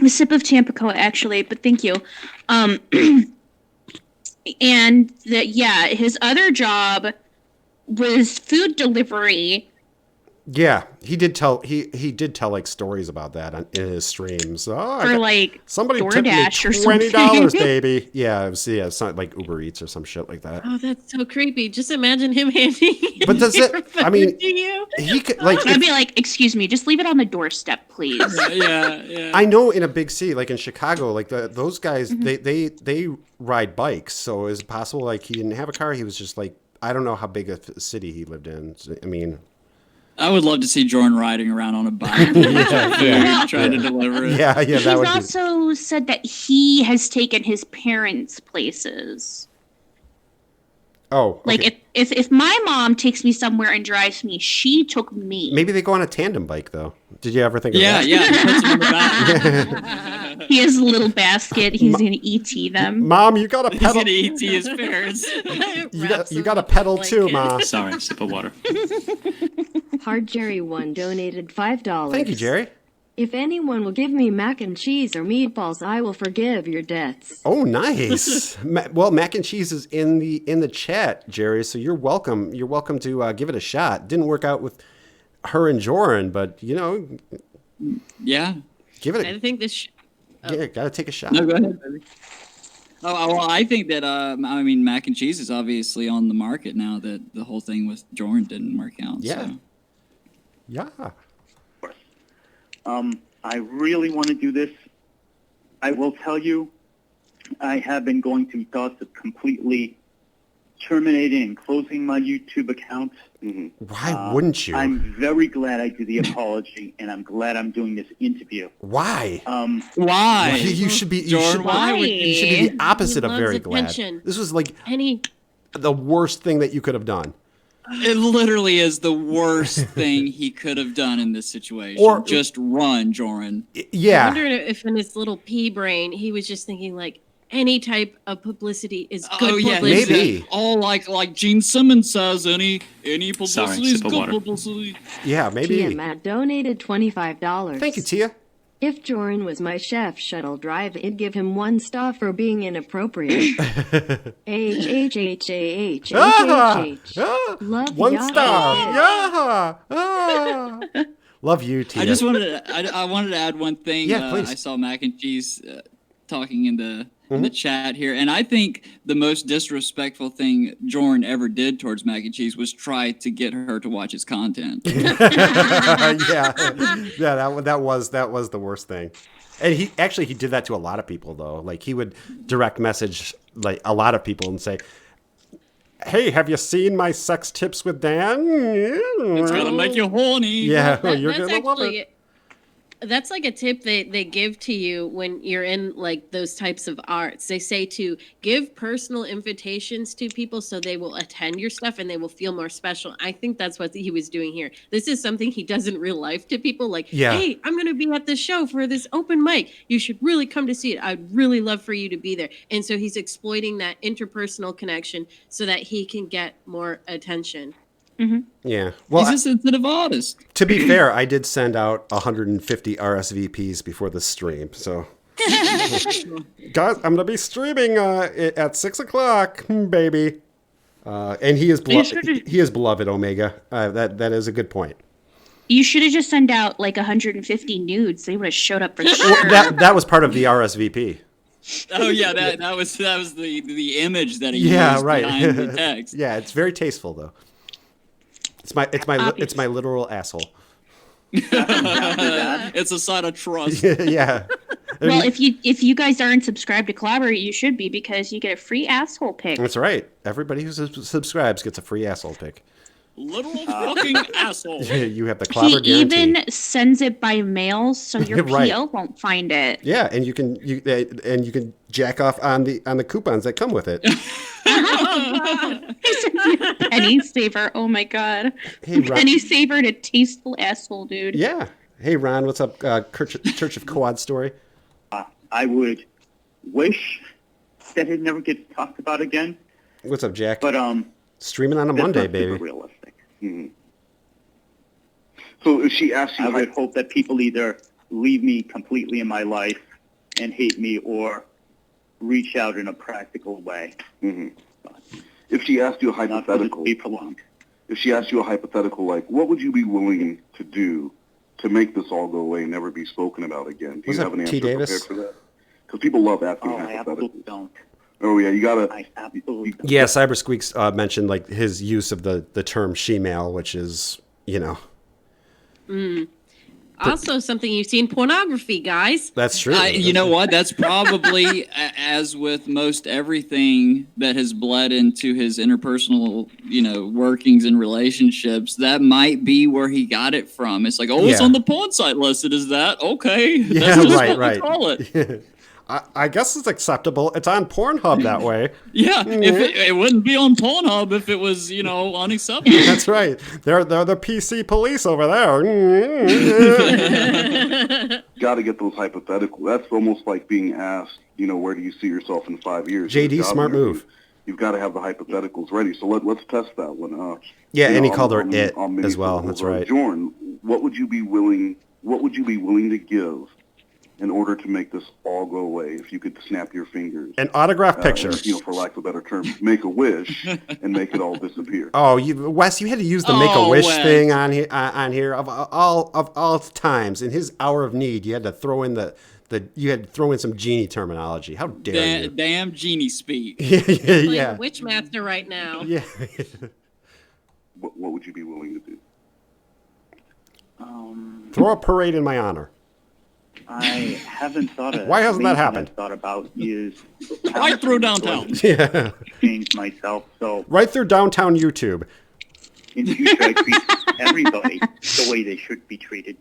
A sip of Tampico, actually, but thank you. And his other job was food delivery. Yeah, he did tell like stories about that in his streams. Somebody tipped me DoorDash or $20, something. baby. Yeah, it was something like Uber Eats or some shit like that. Oh, that's so creepy. Just imagine him handing But does your it? food I mean, to you. he could like. I'd be like, excuse me, just leave it on the doorstep, please. Yeah. I know in a big city like in Chicago, like those guys, Mm-hmm. they ride bikes. So is it possible like he didn't have a car? He was just like, I don't know how big a city he lived in. I mean, I would love to see Jordan riding around on a bike, trying to deliver it. Yeah, He's that would be. also said that he has taken his parents' places. Oh, Like okay. if my mom takes me somewhere and drives me, she took me. Maybe they go on a tandem bike though. Did you ever think of Yeah, that? yeah. He puts him on the back. He has a little basket. He's gonna ET them. Mom, you got to He's pedal. gonna ET his parents. You got to pedal too, Ma. Sorry, sip of water. Hard Jerry 1 donated $5. Thank you, Jerry. If anyone will give me mac and cheese or meatballs, I will forgive your debts. Oh, nice. Well, mac and cheese is in the chat, Jerry. So you're welcome. You're welcome to give it a shot. Didn't work out with her and Joran, but Yeah. give it. I think this. Yeah, gotta take a shot. No, go ahead, baby. Oh, well, I think that mac and cheese is obviously on the market now that the whole thing with Jordan didn't work out. Yeah. So. Yeah. I really want to do this. I will tell you, I have been going through thoughts of completely terminating and closing my YouTube account. Why wouldn't you? I'm very glad I did the apology, and I'm glad I'm doing this interview. Why? Why? You should be. Jordan, why would You should be the opposite of loves very attention. glad. This was like Any the worst thing that you could have done. It literally is the worst thing he could have done in this situation. Or- just run, Joran. I Yeah. wonder if in his little pea brain he was just thinking like any type of publicity is good Oh yeah, publicity. Maybe. All like Gene Simmons says, any publicity Sorry, is sip of good water. publicity. Yeah, Tia maybe. Matt donated $25. Thank you, Tia. If Joran was my chef shuttle drive, I'd give him 1 star for being inappropriate. H. Love One ya. star. Yeah. Love you, Tia. I just wanted to, I wanted to add one thing. Yeah, please. I saw Mac and Cheese talking in the chat here, and I think the most disrespectful thing Jordan ever did towards Mac and Cheese was try to get her to watch his content. yeah, that was the worst thing. And he did that to a lot of people though. Like he would direct message like a lot of people and say, "Hey, have you seen my sex tips with Dan? It's gonna make you horny. Yeah, That- you're that's gonna love actually it." that's like a tip they give to you when you're in like those types of arts. They say to give personal invitations to people so they will attend your stuff and they will feel more special. I think that's what he was doing here. This is something he does in real life to people like, Yeah. hey, I'm going to be at this show for this open mic. You should really come to see it. I'd really love for you to be there. And so he's exploiting that interpersonal connection so that he can get more attention. Yeah. Well, He's a sensitive artist. to be fair, I did send out 150 RSVPs before the stream. So, guys, I'm gonna be streaming at 6:00, baby. And he is beloved, Omega. That is a good point. You should have just sent out like 150 nudes. They would have showed up for sure. Well, that was part of the RSVP. Oh yeah, that was the image that he Yeah, used right. behind the text. Yeah, it's very tasteful though. It's my literal asshole. It's a sign of trust. Yeah. Well, if you guys aren't subscribed to Clawbah, you should be because you get a free asshole pic. That's right. Everybody who subscribes gets a free asshole pick. Literal fucking asshole. You have the He Clawbah guarantee. even sends it by mail, so your Right. PO won't find it. Yeah, and you can jack off on the coupons that come with it. Penny saver. Oh my god. Hey, Ron. Penny saver and a tasteful asshole, dude. Yeah. Hey, Ron, what's up? Church of Quad story. I would wish that it never gets talked about again, What's up, Jack? but Streaming on a that's Monday, not super baby. realistic. So if she asks you, I would hope that people either leave me completely in my life and hate me, or reach out in a practical way. if she asked you a Not for this to hypothetical, be prolonged. if she asked you a hypothetical, like, what would you be willing to do to make this all go away and never be spoken about again? Do you What's have up, an T. answer Davis? prepared for that? Because people love asking Oh, I absolutely hypotheticals. don't. Oh yeah, you gotta. I absolutely don't. Yeah, Cyber Squeaks mentioned like his use of the term she-male, which is, Also, something you see in pornography, guys. That's true. You know what? That's probably, as with most everything that has bled into his interpersonal, workings and relationships, that might be where he got it from. It's like, it's Yeah. on the porn site listed as that. Okay. Yeah, That's just right, what we right. call it. I guess it's acceptable. It's on Pornhub that way. Yeah. If it wouldn't be on Pornhub if it was, unacceptable. That's right. They're the PC police over there. Got to get those hypothetical. That's almost like being asked, where do you see yourself in 5 years? JD, Job smart interview. move. You've got to have the hypotheticals ready. So let's test that one. Yeah, and he on- called her on- it on as well. minisodes. That's right. Jorrun, what would you be willing to give in order to make this all go away? If you could snap your fingers, An autograph picture. for lack of a better term, make a wish and make it all disappear. Oh, Wes, you had to use the Make a Wish Wes. thing on here of all times. In his hour of need, you had to throw in some genie terminology. How dare you? Damn genie speak. Yeah, Playing yeah. Witchmaster right now. Yeah. What would you be willing to do? Throw a parade in my honor. I haven't thought of. Why hasn't that main thing happened? I've thought about is Right through downtown. Yeah. change myself. So Right through downtown YouTube. in the future, I treat everybody the way they should be treated.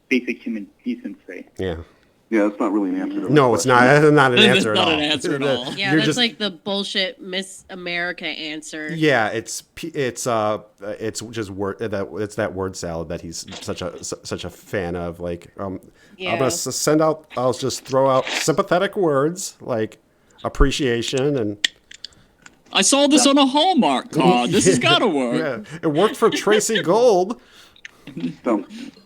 Basic human decency. Yeah. Yeah, that's not really an answer. To No, that it's question. not. That's not an That's answer at not all. an answer at all. Yeah, You're that's just- like the bullshit Miss America answer. Yeah, it's just word. It's that word salad that he's such a fan of. Like, I'm gonna send out. I'll just throw out sympathetic words like appreciation and. I saw this on a Hallmark card. This has got to work. Yeah, it worked for Tracy Gold.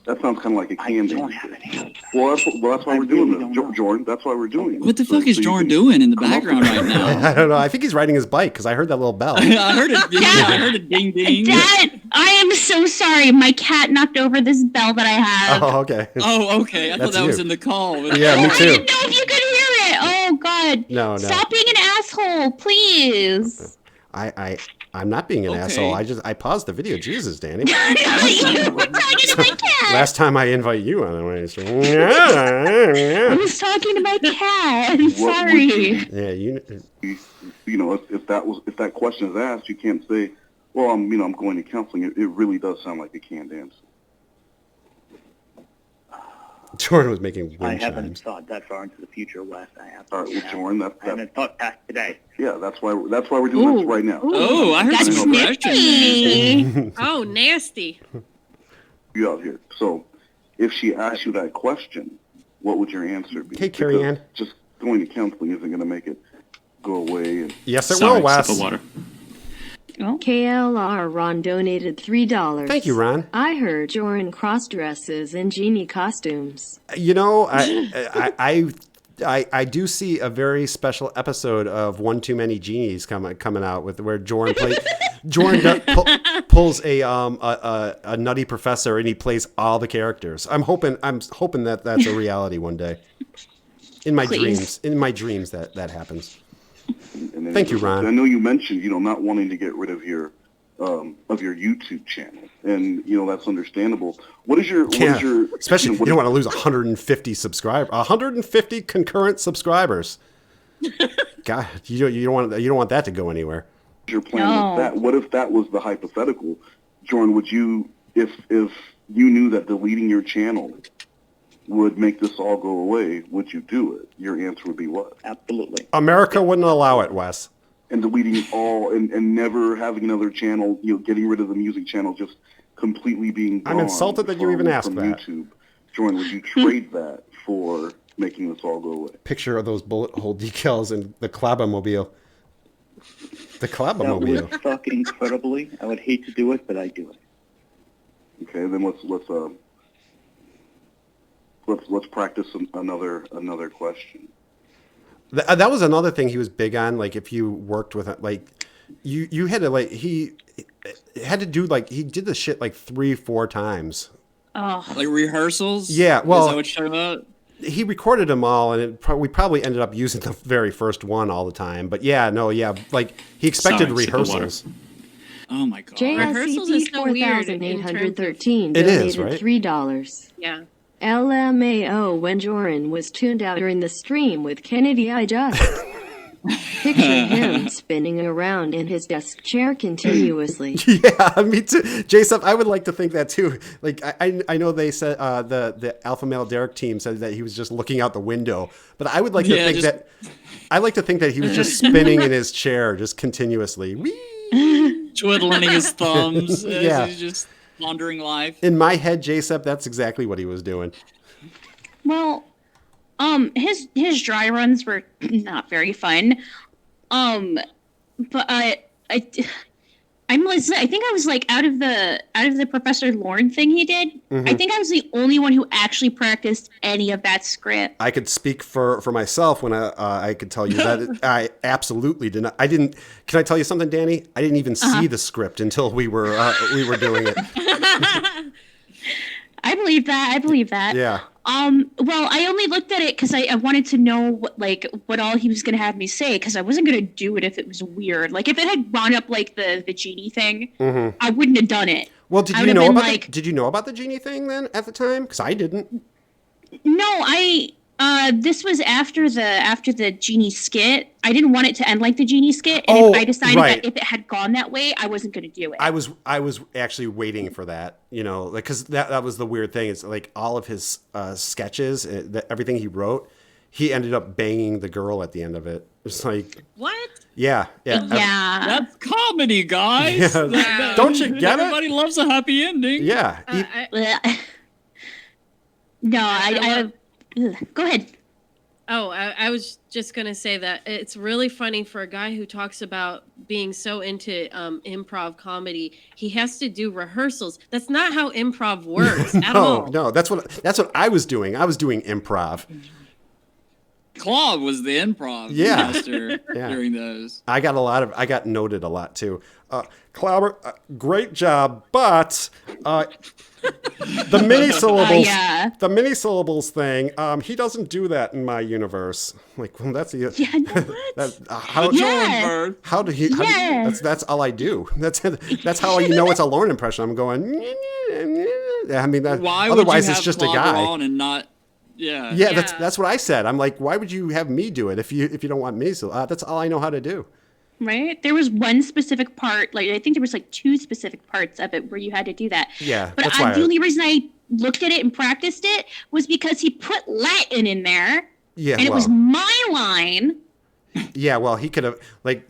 That sounds kind of like a I candy. don't have an answer. Well, that's why I we're doing really this, don't know. Jorrun. That's why we're doing it. What the fuck is you Jorrun can doing in the come up background with- right now? I don't know. I think he's riding his bike because I heard that little bell. I heard it. Yeah, I heard it. Ding ding. Dad, I am so sorry. My cat knocked over this bell that I have. Oh, okay. Oh, okay. I thought That's that was you. in the call. Yeah, me I too. didn't know if you could hear it. Oh God. No. Stop being an asshole, please. I'm not being an Okay. asshole. I paused the video. Jesus, Danny. You were talking to my cat. Last time I invite you on the way. I was talking to my cat. I'm What would sorry. Yeah, if that question is asked, you can't say, "Well, I'm going to counseling." It really does sound like a canned answer. Jordan was making I wind haven't chimes. thought that far into the future, Wes. I have. All right, well, Jorrun, I haven't thought past today. that's why we're doing this right now. Oh, I heard That's some progression. snippy. Oh, nasty. You out here. So, if she asks you that question, what would your answer be? Hey, Carrie Because Ann. just going to counseling isn't going to make it go away. And Yes, it Sorry, will, sip Wes. of water. KLR Ron donated $3. Thank you, Ron. I heard Joran cross dresses in genie costumes. You know, I do see a very special episode of One Too Many Genies coming out with where Jordan pulls a nutty professor and he plays all the characters. I'm hoping that that's a reality one day. In my Please. dreams that happens. and then- Thank you, Ron. I know you mentioned, not wanting to get rid of your YouTube channel, and that's understandable. What is your Especially what you don't want to lose 150 subscribers, 150 concurrent subscribers. God, you don't want that to go anywhere. your plan No. with that? What if that was the hypothetical, Jordan? Would you, if you knew that deleting your channel would make this all go away, would you do it? Your answer would be what? Absolutely. America wouldn't allow it, Wes. And deleting all and never having another channel, getting rid of the music channel, just completely being gone. I'm insulted that you even asked from that. YouTube. Jordan, would you trade that for making this all go away? Picture of those bullet hole decals and the Clawbah mobile. The Clawbah That mobile. would suck incredibly. I would hate to do it, but I do it. Okay, then let's practice another question. That was another thing he was big on. Like if you worked with it, like you had to he had to do he did the shit 3-4 times. Oh, Like rehearsals? Yeah, well- Is that what you're talking about? He recorded them all, and we probably ended up using the very first one all the time. But he expected Sorry, sip of water. rehearsals. Oh my god. Rehearsals is JSCP so weird in 4813 It donated is, right? $3. Yeah. LMAO when Joran was tuned out during the stream with Kennedy. I just picture him spinning around in his desk chair continuously. Yeah, me too. Jason, I would like to think that too. Like I know they said the Alpha Male Derrick team said that he was just looking out the window, but I would like to think that I like to think that he was just spinning in his chair just continuously. Whee! Twiddling his thumbs Yeah. as he's just pondering life. In my head, Jason, that's exactly what he was doing. Well, his dry runs were not very fun. But I'm listening. I think I was like out of the Professor Lorne thing he did. I think I was the only one who actually practiced any of that script. I could speak for myself when I could tell you that I absolutely did not. I didn't. Can I tell you something, Dani? I didn't even see the script until we were doing it. I believe that. Yeah. Well, I only looked at it because I wanted to know what all he was going to have me say, because I wasn't going to do it if it was weird. Like, if it had wound up like the genie thing, I wouldn't have done it. Well, did you know about the genie thing then at the time? Because I didn't. No, this was after the genie skit. I didn't want it to end like the genie skit, and I decided that if it had gone that way, I wasn't going to do it. I was actually waiting for that, because that was the weird thing. It's like all of his sketches, everything he wrote, he ended up banging the girl at the end of it. It's like What? Yeah. That's comedy, guys. Yeah. Don't you get it? Everybody loves a happy ending. Yeah. Go ahead. Oh, I was just going to say that it's really funny for a guy who talks about being so into improv comedy. He has to do rehearsals. That's not how improv works at all. No, that's what I was doing. I was doing improv. Claw was the improv master during those. I got noted a lot too. Clawbah, great job, but the mini syllables thing, he doesn't do that in my universe. Like, well, that's how do he? That's all I do. That's how you know it's a Lorne impression. I'm going. I mean, otherwise it's just a guy. On and not. Yeah. That's what I said. I'm like, why would you have me do it if you don't want me? So that's all I know how to do. Right? There was one specific part, I think there was two specific parts of it where you had to do that. Yeah. But the only reason I looked at it and practiced it was because he put Latin in there. Yeah. And it was my line. Yeah, well, he could have,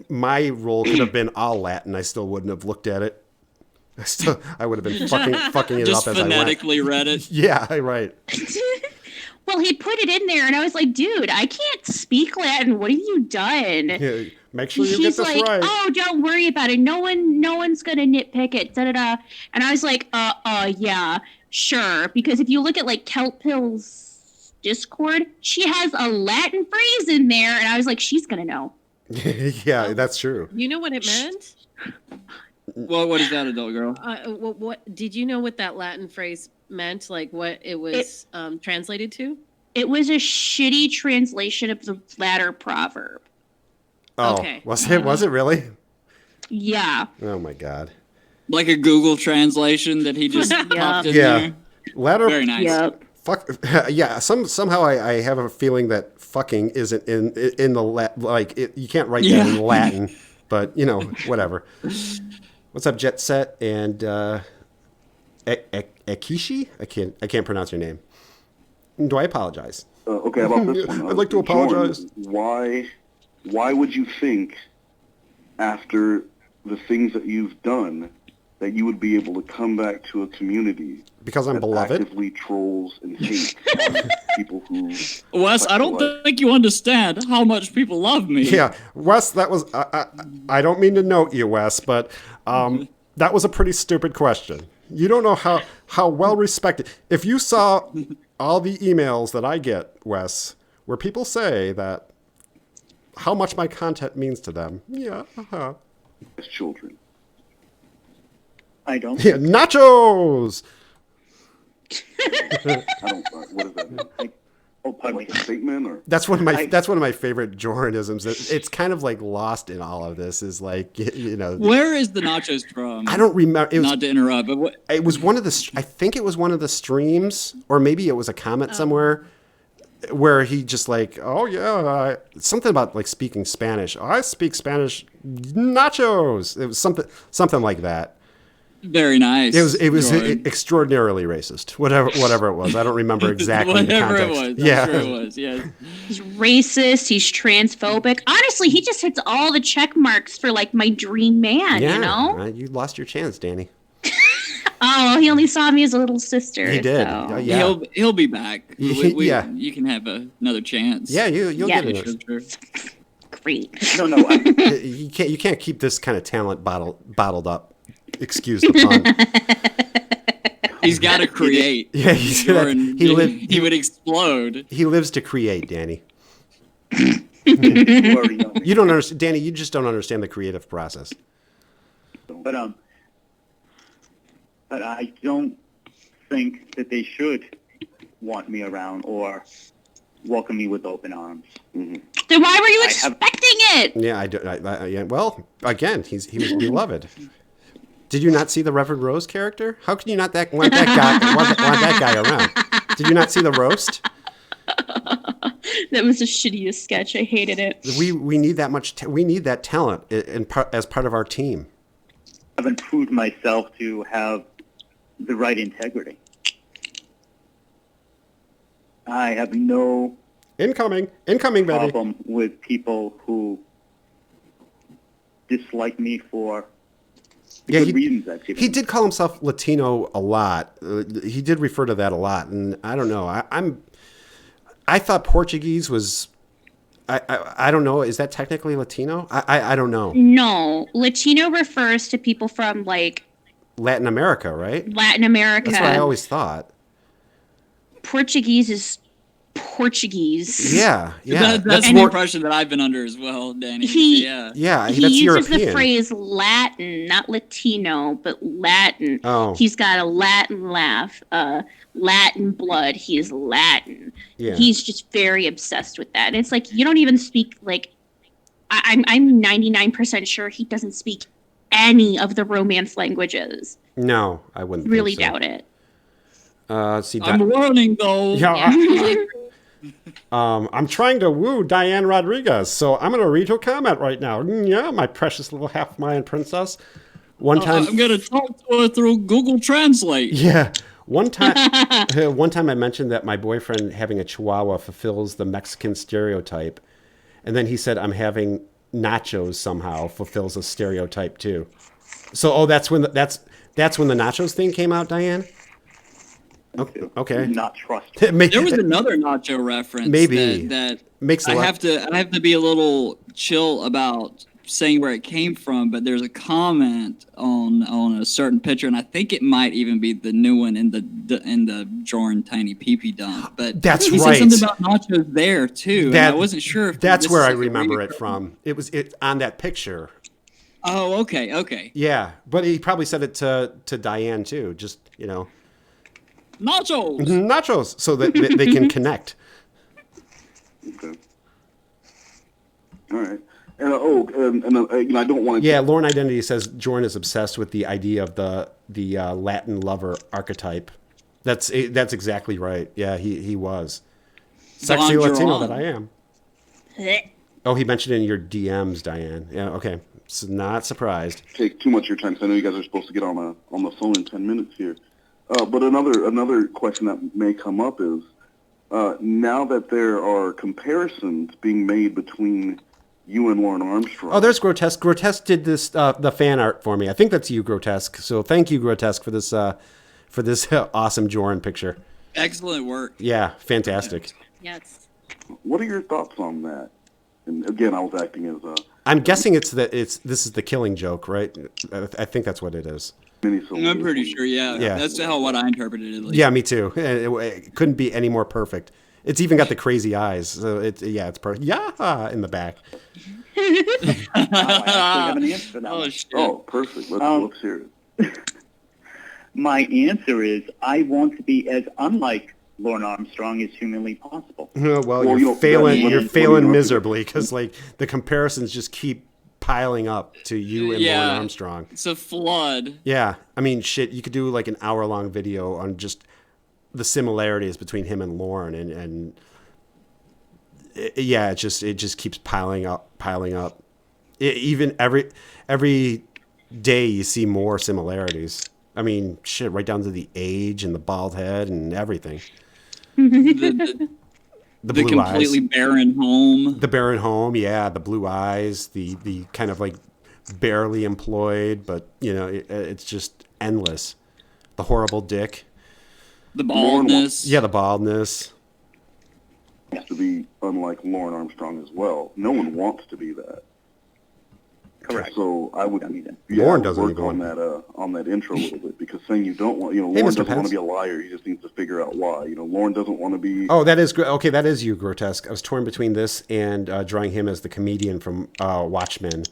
my role could have been all Latin. I still wouldn't have looked at it. I would have been fucking it just up as I went. Just phonetically read it. Yeah, right. Well, he put it in there, and I was like, dude, I can't speak Latin. What have you done? Yeah, make sure you get this right. He's like, oh, don't worry about it. No one's going to nitpick it, da-da-da. And I was like, yeah, sure. Because if you look at, Keltpill's Discord, she has a Latin phrase in there, and I was like, she's going to know. Yeah, that's true. You know what it meant? Well, what is that, adult girl? What did you know what that Latin phrase meant? Like what it was translated to? It was a shitty translation of the latter proverb. Oh, okay. Was it really? Yeah. Oh my God. Like a Google translation that he just popped in there. Latter. Very nice. Yep. Fuck. Yeah. Somehow I have a feeling that fucking isn't in the you can't write that in Latin, but whatever. What's up, Jet Set and Akishi? I can't pronounce your name. Do I apologize? Okay, about this one. I'd like to apologize. Jorrun, why would you think, after the things that you've done, that you would be able to come back to a community because I'm that beloved? Actively trolls and hates people who. Wes, I don't think you understand how much people love me. Yeah, Wes, that was. I don't mean to note you, Wes, but that was a pretty stupid question. You don't know how well respected. If you saw all the emails that I get, Wes, where people say that how much my content means to them. Yeah. As children. I don't. Yeah, nachos. I don't. What does that mean? Oh, pardon me. like a statement or? That's one of my favorite Jorranisms. It's kind of like lost in all of this. Is like Where is the nachos from? I don't remember. Not to interrupt, but what? It was one of the. I think it was one of the streams, or maybe it was a comment somewhere, where he just like, oh yeah, something about like speaking Spanish. I speak Spanish. Nachos. It was something like that. Very nice. It was Jorrun. extraordinarily racist. Whatever it was. I don't remember exactly Whatever the it context. was. I'm sure it was. Yeah. He's racist. He's transphobic. Honestly, he just hits all the check marks for like my dream man. Yeah, You know? you lost your chance, Dani. Oh, he only saw me as a little sister. He did. So. Yeah. He'll be back. Yeah. You can have another chance. Yeah, you'll Yeah. get it. Sure. Great. No, You can't keep this kind of talent bottled up. Excuse the pun. He's got to create. Yeah, Jorrun, he would explode. He lives to create, Dani. you already know. You don't understand, Dani. You just don't understand the creative process. But I don't think that they should want me around or welcome me with open arms. Then why were you I have- expecting it? Yeah, I do. Yeah, well, again, he was beloved. Did you not see the Reverend Rose character? How can you not want that guy around? Did you not see the roast? That was the shittiest sketch. I hated it. We need that much. We need that talent as part of our team. I haven't proved myself to have the right integrity. I have no Incoming, baby. problem with people who dislike me for Yeah, good reasons I've given. he did call himself Latino a lot. He did refer to that a lot, and I don't know. I thought Portuguese was. I don't know. Is that technically Latino? I don't know. No, Latino refers to people from like Latin America, right? Latin America. That's what I always thought. Portuguese is Portuguese. Yeah. That's the impression that I've been under as well, Dani. Yeah, He that's uses European. the phrase Latin, not Latino, but Latin. Oh. He's got a Latin laugh, Latin blood. He is Latin. Yeah. He's just very obsessed with that. And it's like, you don't even speak, like, I'm 99% sure he doesn't speak any of the Romance languages. No, I wouldn't Really think so. doubt it. Let's see. I'm learning though. Yeah. I'm trying to woo Diane Rodriguez, so I'm going to read her comment right now. Yeah, my precious little half Mayan princess. One time, I'm gonna talk to her through Google Translate. yeah. One time I mentioned that my boyfriend having a Chihuahua fulfills the Mexican stereotype, and then he said I'm having nachos somehow fulfills a stereotype too. So, that's when that's when the nachos thing came out, Diane. Okay. Not trust. There was another nacho reference. Maybe. that Makes a I lot- have to be a little chill about saying where it came from, but there's a comment on a certain picture, and I think it might even be the new one in the Jorrun tiny pee dump. But That's he right. said something about nachos there too. And I wasn't sure if that's this where is I like a remember it reoccurring- from. It was on that picture. Oh, okay. Yeah, but he probably said it to Diane too. Just Nachos. nachos, so that they can connect. Okay. All right. And I don't want to. Yeah, Lauren Identity says Jorrun is obsessed with the idea of the Latin lover archetype. That's exactly right. Yeah, he was sexy Don Latino Joran. that I am. Oh, he mentioned it in your DMs, Diane. Yeah, okay. So not surprised. take too much of your time because I know you guys are supposed to get on the phone in 10 minutes here. But another question that may come up is now that there are comparisons being made between you and Lauren Armstrong. Oh, there's Grotesque. Grotesque did this the fan art for me. I think that's you, Grotesque. So thank you, Grotesque, for this awesome Jorrun picture. Excellent work. Yeah, fantastic. Yes. What are your thoughts on that? And again, I was acting as a I'm guessing this is the Killing Joke, right? I think that's what it is. I'm pretty sure. Yeah. Yeah. That's what I interpreted it. At least. Yeah, me too. It couldn't be any more perfect. It's even got the crazy eyes. So it's perfect. Yeah, in the back. I actually have an answer for that one. Shit. Oh, perfect. Let's hear it. My answer is I want to be as unlike Lauren Armstrong is humanly possible. Well, you you're know, failing. what You're do you failing know? miserably because like the comparisons just keep piling up to you and Lauren Armstrong. It's a flood. Yeah, I mean, shit. You could do like an hour-long video on just the similarities between him and Lauren, and yeah, it just keeps piling up. Even every day you see more similarities. I mean, shit, right down to the age and the bald head and everything. The The blue completely eyes. barren home. The barren home, yeah, the blue eyes, the kind of like barely employed, but you know, it's just endless. The horrible dick. The baldness. Yeah, the baldness. Wants to be unlike Lauren Armstrong as well. No one wants to be that. Correct. So I would Lauren doesn't work even on that intro a little bit, because saying you don't want, Hey, Lauren Mr. doesn't want Pence. to be a liar. He just needs to figure out why. Lauren doesn't want to be. Oh, that is okay. That is you, Grotesque. I was torn between this and drawing him as the comedian from Watchmen.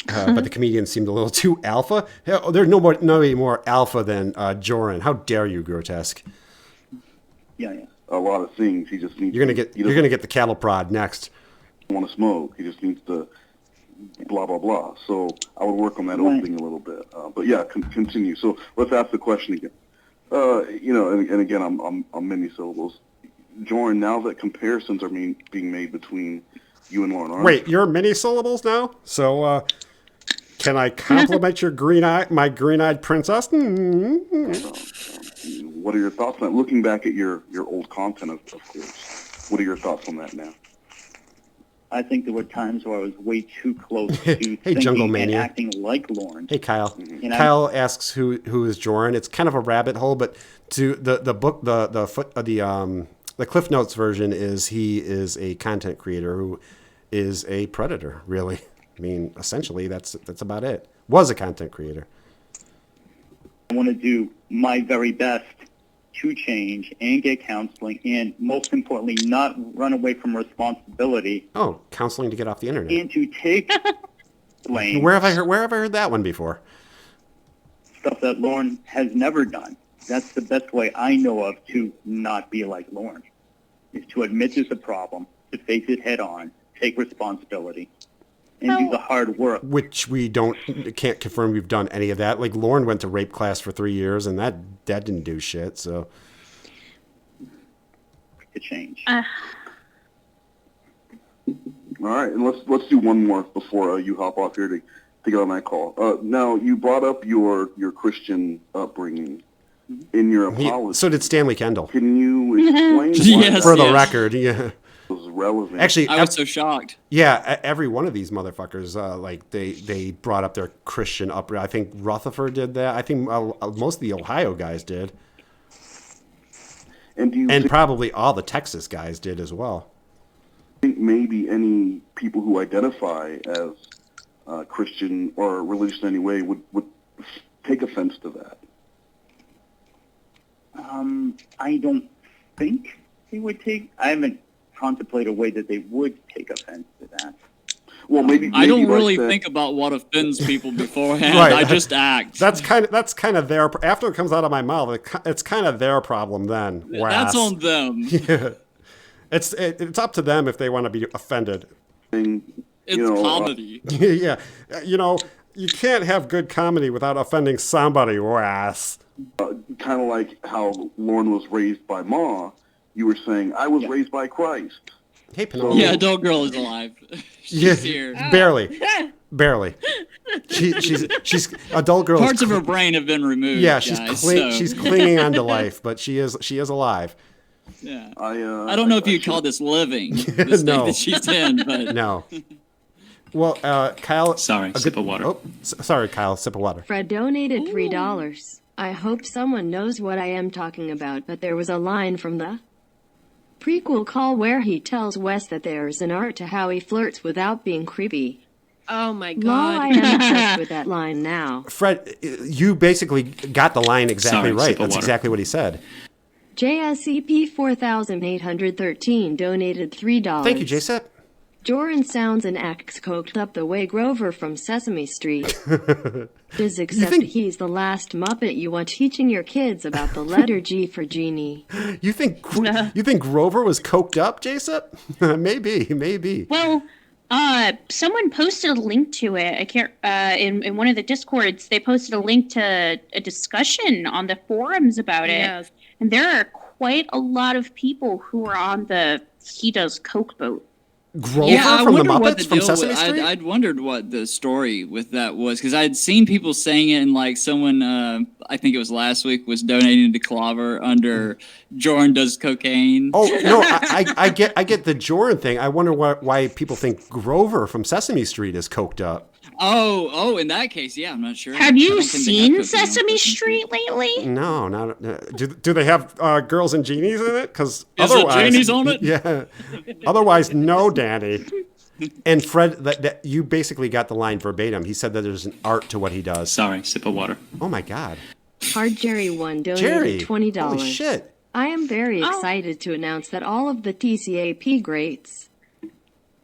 But the comedian seemed a little too alpha. Hell, there's nobody more alpha than Joran. How dare you, Grotesque? Yeah. A lot of things. He just needs. You're gonna get the cattle prod next. Want to smoke. He just needs to. Blah blah blah. So I would work on that Right. opening a little bit. But yeah, continue. So let's ask the question again. And again, I'm many syllables. Jorrun, now that comparisons are being made between you and Lauren Armstrong. Wait, you're many syllables now? So can I compliment your my green-eyed princess? What are your thoughts on that? Looking back at your old content, of course. What are your thoughts on that now? I think there were times where I was way too close to Hey, Jungle thinking and Mania. acting like Lauren. Hey, Kyle. You know? Kyle asks who is Joran. It's kind of a rabbit hole, but to the book, the Cliff Notes version is he is a content creator who is a predator. Really, I mean, essentially that's about it. Was a content creator. I want to do my very best to change and get counseling, and most importantly, not run away from responsibility Oh, counseling to get off the internet. and to take blame. Where have I heard that one before? Stuff that Lauren has never done. That's the best way I know of to not be like Lauren, is to admit there's a problem, to face it head on, take responsibility, and do the hard work. Which we can't confirm we've done any of that. Like Lauren went to rape class for 3 years, and that didn't do shit. So To change. All right, and let's do one more before you hop off here to get on that call. Now, you brought up your Christian upbringing in your apology. so did Stanley Kendall. Can you explain why Yes. For the record, yeah. that was relevant? Actually, I was so shocked. yeah, every one of these motherfuckers, like they brought up their Christian upbringing. I think Rutherford did that. I think most of the Ohio guys did, and do you and probably all the Texas guys did as well. think maybe any people who identify as Christian or religious in any way would take offense to that? I don't think they would take. I haven't contemplated a way that they would take offense to that. Well, maybe I don't like really that- think about what offends people beforehand. Right. I just act. That's kind of their. After it comes out of my mouth, it's kind of their problem then. That's on them. It's up to them if they want to be offended. It's comedy. Yeah, you can't have good comedy without offending somebody. Wass. kind of like how Lauren was raised by Ma. You were saying I was raised by Christ. Hey, Penelope. Yeah, adult girl is alive. She's here. Barely. She's adult girl. Parts of her brain have been removed. Yeah, guys, she's clinging on to life, but she is alive. Yeah. I don't know if you'd call this living, the state No. that she's in, but No. Well, Kyle. Sorry, sip of water. Oh, sorry, Kyle. Sip of water. Fred donated $3. I hope someone knows what I am talking about, but there was a line from the prequel call where he tells Wes that there's an art to how he flirts without being creepy. Oh my Lol, I god. am obsessed with that line now. Fred, you basically got the line exactly Sorry, right. sip of That's water. exactly what he said. JSCP 4813 donated $3. Thank you, JSEP. Joran sounds and acts coked up the way Grover from Sesame Street does, except he's the last Muppet you want teaching your kids about the letter G for genie. You think Grover was coked up, Jason? Maybe. Well, someone posted a link to it. I can't. In one of the discords, they posted a link to a discussion on the forums about it. Yes. And there are quite a lot of people who are on the he does coke boat. Grover from the Muppets from deal Sesame Street? I'd wondered what the story with that was, because I'd seen people saying it, and like someone, I think it was last week, was donating to Clawbah under Jorrun does cocaine. Oh no, I get the Jorrun thing. I wonder why people think Grover from Sesame Street is coked up. Oh, in that case, yeah, I'm not sure. Have you seen Sesame Street lately? No, not. Do they have girls and genies in it? Because Is otherwise, it genies on it? Yeah. Otherwise, no, Danny. And Fred, that you basically got the line verbatim. He said that there's an art to what he does. Sorry, sip of water. Oh my God. Hard Jerry 1 donated Jerry, $20. holy shit. I am very excited to announce that all of the TCAP greats,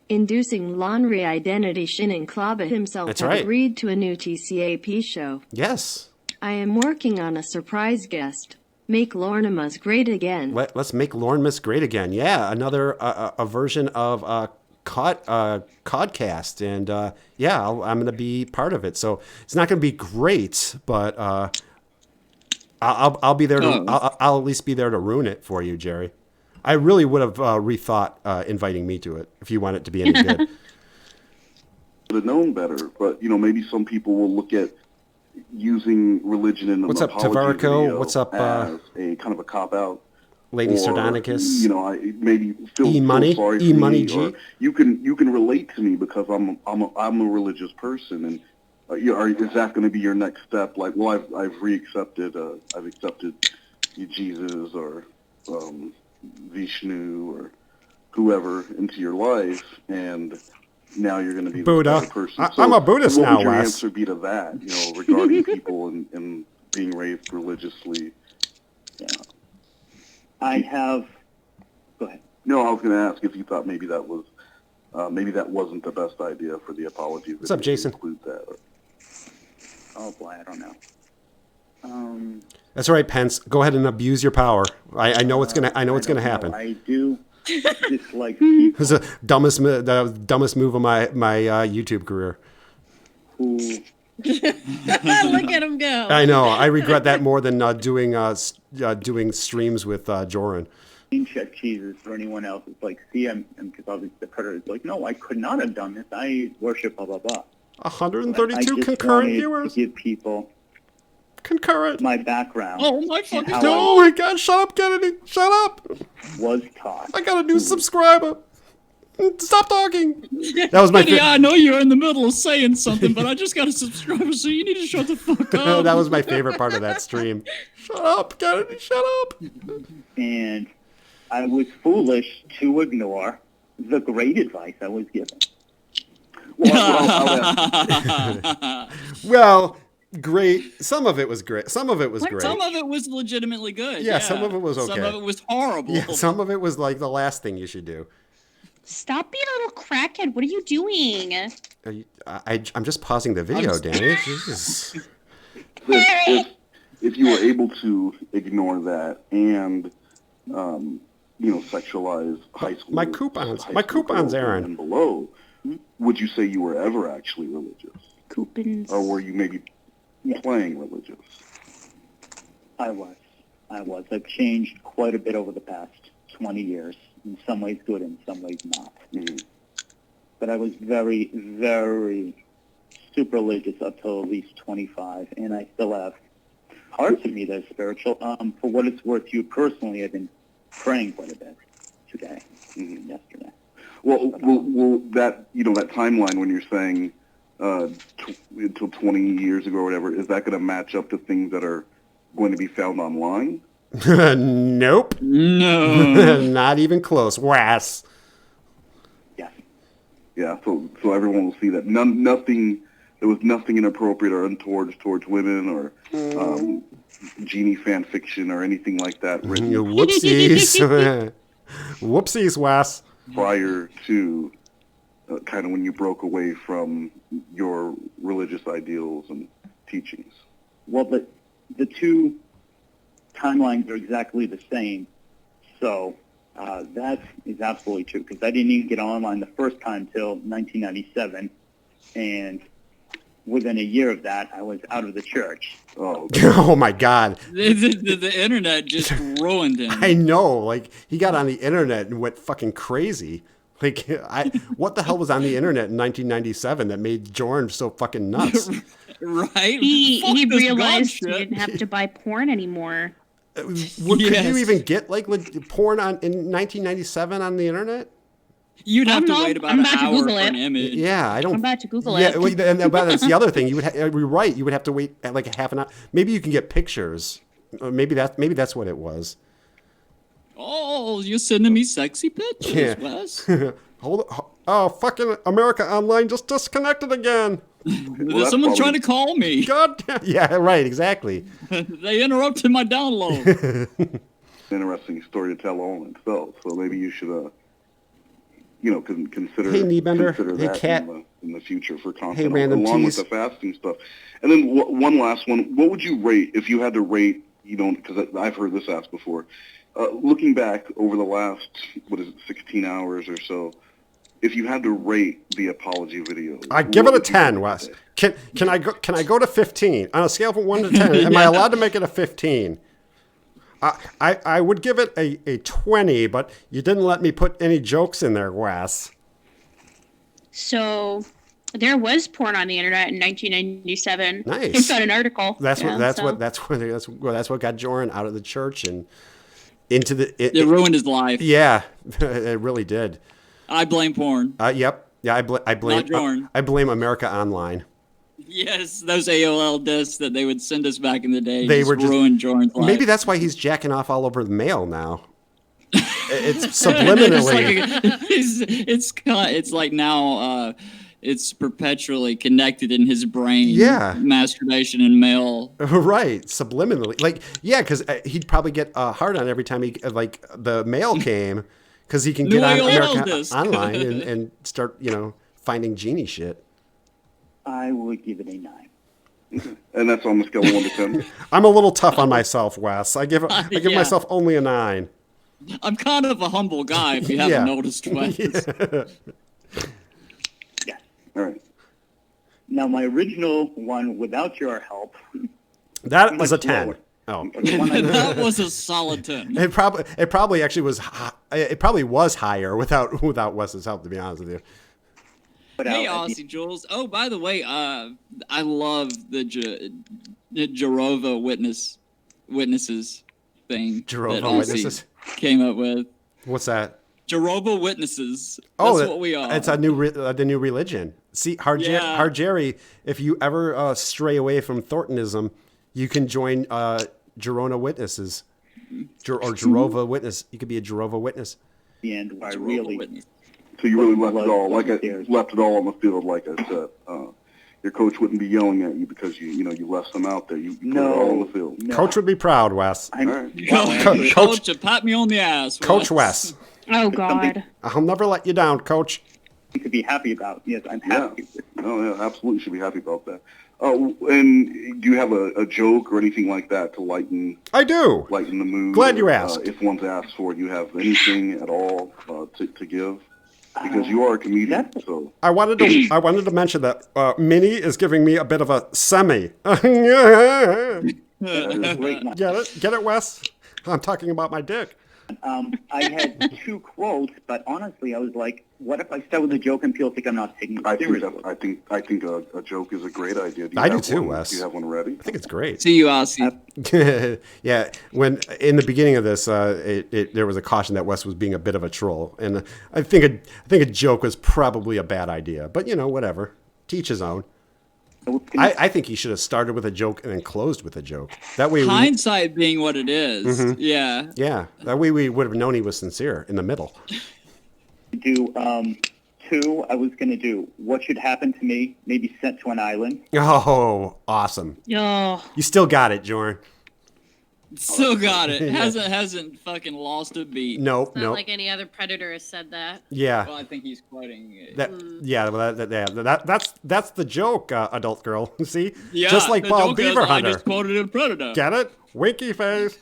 inducing laundry identity Shin and Clawbah himself, That's have right. agreed to a new TCAP show. Yes. I am working on a surprise guest. Make Lornemas great again. Let's make Lornemas great again. Yeah, another a version of Codcast, and I'm going to be part of it. So it's not going to be great, but I'll be there. I'll at least be there to ruin it for you, Jerry. I really would have rethought inviting me to it if you want it to be any good. Would have known better, but maybe some people will look at using religion in the What's up, apology Tavarico? video What's up, as a kind of a cop out. Lady Or, Sardonicus? I maybe feel E-Money? sorry for E-Money me, G? or you can relate to me because I'm a religious person, and is that going to be your next step? Like, well, I've accepted Jesus or Vishnu or whoever into your life, and now you're going to be Buddha. the better person. I'm a Buddhist what now, would your Wes. answer be to that? Regarding people and being raised religiously. Yeah. I have. Go ahead. No, I was going to ask if you thought maybe that wasn't the best idea for the apology. What's up, Jason? Include that. Oh boy, I don't know. That's all right, Pence. Go ahead and abuse your power. I know what's gonna. I know what's gonna happen. I do dislike people It was the dumbest move of my YouTube career. who. Look at him go. I know. I regret that more than doing streams with Joran. Check Jesus for anyone else. It's like, see, because obviously the predator is like, no, I could not have done this. I worship blah blah blah. 132 I just concurrent wanted viewers. to give people Concurrent. my background. Oh my and fucking how Oh my God! Shut up, Kennedy. Shut up. I was taught. I got a new subscriber. Stop talking. That was my. Yeah, I know you're in the middle of saying something, but I just got a subscriber, so you need to shut the fuck up. That was my favorite part of that stream. Shut up, Kennedy. Shut up. And I was foolish to ignore the great advice I was given. Well, great. Some of it was great. Some of it was great. Some of it was legitimately good. Yeah, some of it was okay. Some of it was horrible. Yeah, some of it was like the last thing you should do. Stop being a little crackhead. What are you doing? I'm just pausing the video, Danny. Jesus. If you were able to ignore that and sexualize high school, My coupons, Aaron. and below, would you say you were ever actually religious, Coupons. or were you maybe playing religious? I was. I've changed quite a bit over the past 20 years. In some ways good, in some ways not. Mm-hmm. But I was very, very super religious up till at least 25, and I still have parts of me that are spiritual. For what it's worth, you personally have been praying quite a bit today, yesterday. Well, that that timeline when you're saying until 20 years ago or whatever, is that going to match up to things that are going to be found online? Nope. No. Not even close. Was. Yes. Yeah. So everyone will see that nothing. There was nothing inappropriate or untoward towards women or genie fan fiction or anything like that written Whoopsies. Whoopsies, Was. prior to kind of when you broke away from your religious ideals and teachings? Well, the two timelines are exactly the same. So that is absolutely true, because I didn't even get online the first time till 1997, and within a year of that, I was out of the church. Oh, Oh my God. The internet just ruined him. I know. Like, he got on the internet and went fucking crazy. Like, what the hell was on the internet in 1997 that made Jorrun so fucking nuts? Right? He Fuck this realized God he shit. didn't have to buy porn anymore. Could Yes. you even get like porn in 1997 on the internet? You'd have to I'm wait about I'm an about to hour Google for an it. image. Yeah, I don't. I'm about to Google Yeah, it. well, but that's the other thing. You would you're right. You would have to wait at like a half an hour. Maybe you can get pictures. Maybe that's what it was. Oh, you're sending me sexy pictures, Yeah. Wes. Oh, fucking America Online just disconnected again. There's someone trying to call me. God damn. Yeah, right. Exactly. They interrupted my download. Interesting story to tell all in itself. So maybe you should, consider. Hey, Kneebender. Consider Hey, that Cat. in the future for content, Hey, Random along Tees. with the fasting stuff. And then one last one. What would you rate if you had to rate? Because I've heard this asked before. Looking back over the last 16 hours or so, if you had to rate the apology videos, I give it a 10, Wes. Can I go to 15 on a scale from 1 to 10? Am I allowed to make it a 15? I would give it a 20, but you didn't let me put any jokes in there, Wes. So there was porn on the internet in 1997. Nice. I found an article. That's Yeah, what got Joran out of the church and into the. It ruined his life. Yeah, it really did. I blame porn. Yep. Yeah, I blame. Not Jorrun. I blame America Online. Yes, those AOL discs that they would send us back in the day They just were just ruined Jordan's life. Maybe that's why he's jacking off all over the mail now. It's subliminally. It's like now it's perpetually connected in his brain. Yeah. Masturbation and mail. Right, subliminally. Like, yeah, because he'd probably get hard on every time the mail came, because he can get on America Online and start, finding genie shit. I would give it a 9. And that's on the scale of 1 to 10. I'm a little tough on myself, Wes. I give Yeah. myself only a 9. I'm kind of a humble guy, if you haven't Yeah. noticed, Wes. Yeah. All right. Now, my original one, without your help, That was a much 10. lower. Oh. the one I- That was a solid 10. It probably actually was. It probably was higher without Wes's help. To be honest with you. put Hey, out at the- Aussie Jules. Oh, by the way, I love the Jehovah Witnesses thing. Jehovah that Aussie Witnesses? came up with. What's that? Jehovah Witnesses. Oh, That's what we are. It's the new religion. See, Yeah. Hard Jerry. If you ever stray away from Thorntonism, you can join Jehovah Witnesses, or Jehovah Witness. You could be a Jehovah Witness. the end where I Jehovah really Witness. So you really left Blood it all downstairs. left it all on the field, like I said. Your coach wouldn't be yelling at you because you left them out there. You put it all on the field. No. Coach would be proud, Wes. I'm, All right. Coach, pat me on the ass. Coach Wes. Oh something- God. I'll never let you down, Coach. you could be happy about. Yes, I'm Yeah. happy. No, yeah, absolutely should be happy about that. And do you have a joke or anything like that to lighten I do. the mood? Glad you or, asked. If one's asked for it, do you have anything at all to give? Because you are a comedian, so I wanted to mention that Minnie is giving me a bit of a semi. Get Great night. it, Wes? I'm talking about my dick. I had 2 quotes, but honestly, I was like, what if I start with a joke and people think I'm not taking I it think seriously? I think a joke is a great idea. Do you I do have too, one? Wes. Do you have one ready? I think it's great. See you, Aussie. Yeah, when in the beginning of this, there was a caution that Wes was being a bit of a troll, and I think a joke was probably a bad idea. But whatever, teach his own. I think he should have started with a joke and then closed with a joke. That way, Hindsight being what it is. Mm-hmm. Yeah. yeah, that way we would have known he was sincere in the middle. Do 2, I was going to do what should happen to me, maybe sent to an island. Oh, awesome! Oh. You still got it, Jorn. Still got it. Hasn't fucking lost a beat. Nope, It's not nope. like any other predator has said that. Yeah. Well, I think he's quoting. That's the joke, adult girl. See, Yeah, just like the Bald joke is, Beaver I Hunter. just quoted a predator. Get it? Winky face.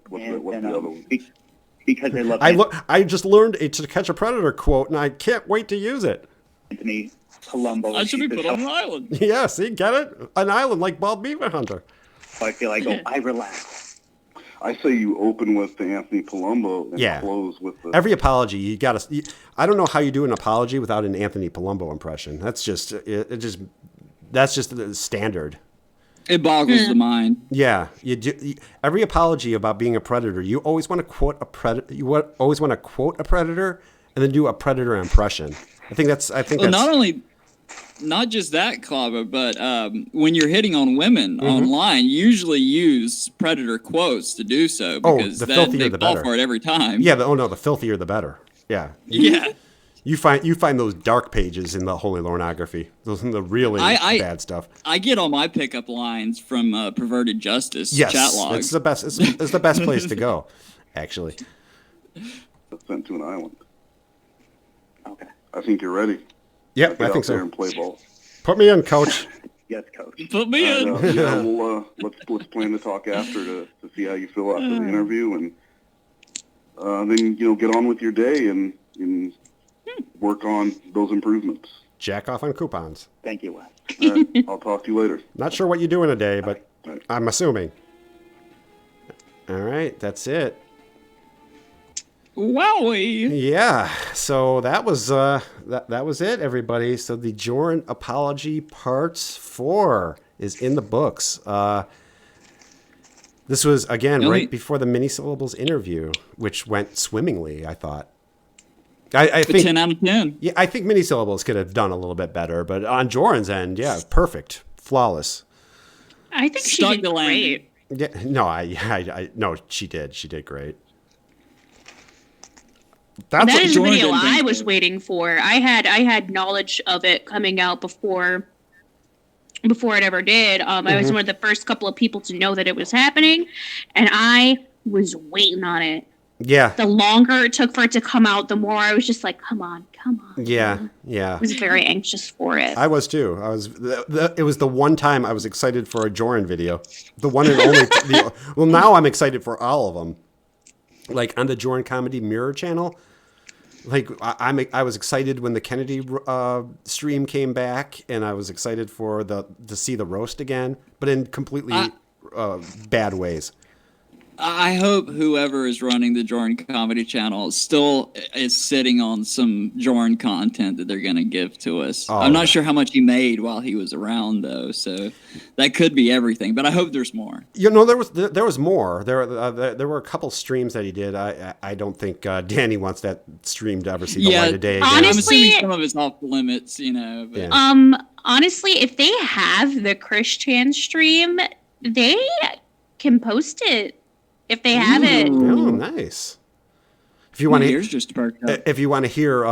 What's And, the other one? because I love I just learned a To Catch a Predator quote, and I can't wait to use it. Anthony Palumbo. I should be He put says, on an island. Yeah, see, get it? An island like Bald Beaver Hunter. "How I feel like, I relax." I say you open with the Anthony Palumbo and Yeah. close with the. Every apology, you gotta. I don't know how you do an apology without an Anthony Palumbo impression. That's just that's just the standard. It boggles the mind. Yeah, you do. Every apology about being a predator, you always want to quote a predator. Always want to quote a predator and then do a predator impression. I think that's. Not just that, Clawbah, but when you're hitting on women online, you usually use predator quotes to do so because the filthier they the fall better. for it every time. Yeah. The filthier the better. Yeah. Yeah. You find those dark pages in the holy pornography. Those are the really bad stuff. I get all my pickup lines from Perverted Justice Yes, chat logs. it's the best. It's the best place to go, actually. Sent to an island. Okay. I think you're ready. Yep, Get I out think there so. and play ball. Put me in, coach. Yes, coach. Put me in. We'll let's plan to talk after to see how you feel after the interview, and then get on with your day and work on those improvements. Jack off on coupons. Thank you, Wes. All right, I'll talk to you later. Not sure what you do in a day, but All right. I'm assuming. All right, that's it. Wowie. Yeah, so that was that was it, everybody. So the Jorrun apology parts 4 is in the books. This was again right before the mini syllables interview, which went swimmingly. I thought. I think 10 out of 10. Yeah, I think mini syllables could have done a little bit better, but on Jorrun's end, yeah, perfect, flawless. I think she Stuck did the landing. great. Yeah, no, she did. She did great. That's That is the Jordan video didn't I think was so. waiting for. I had knowledge of it coming out before it ever did. I was one of the first couple of people to know that it was happening, and I was waiting on it. yeah, The longer it took for it to come out, the more I was just like, come on. yeah. I was very anxious for it. I was too. It was the one time I was excited for a Jorrun video. The one and only. Well, now I'm excited for all of them. Like on the Jorrun Comedy Mirror channel. Like I was excited when the Kennedy stream came back, and I was excited to see the roast again, but in completely bad ways. I hope whoever is running the Jorrun Comedy Channel still is sitting on some Jorrun content that they're going to give to us. Oh, I'm not sure how much he made while he was around, though, so that could be everything. But I hope there's more. There was more. There were a couple streams that he did. I don't think Danny wants that stream to ever see the light of day again. I'm Honestly- assuming some of it's off limits, But Yeah. Honestly, if they have the Chris Chan stream, they can post it. If they have it. Oh, nice. If you want my to, ears just perked up. if you want to hear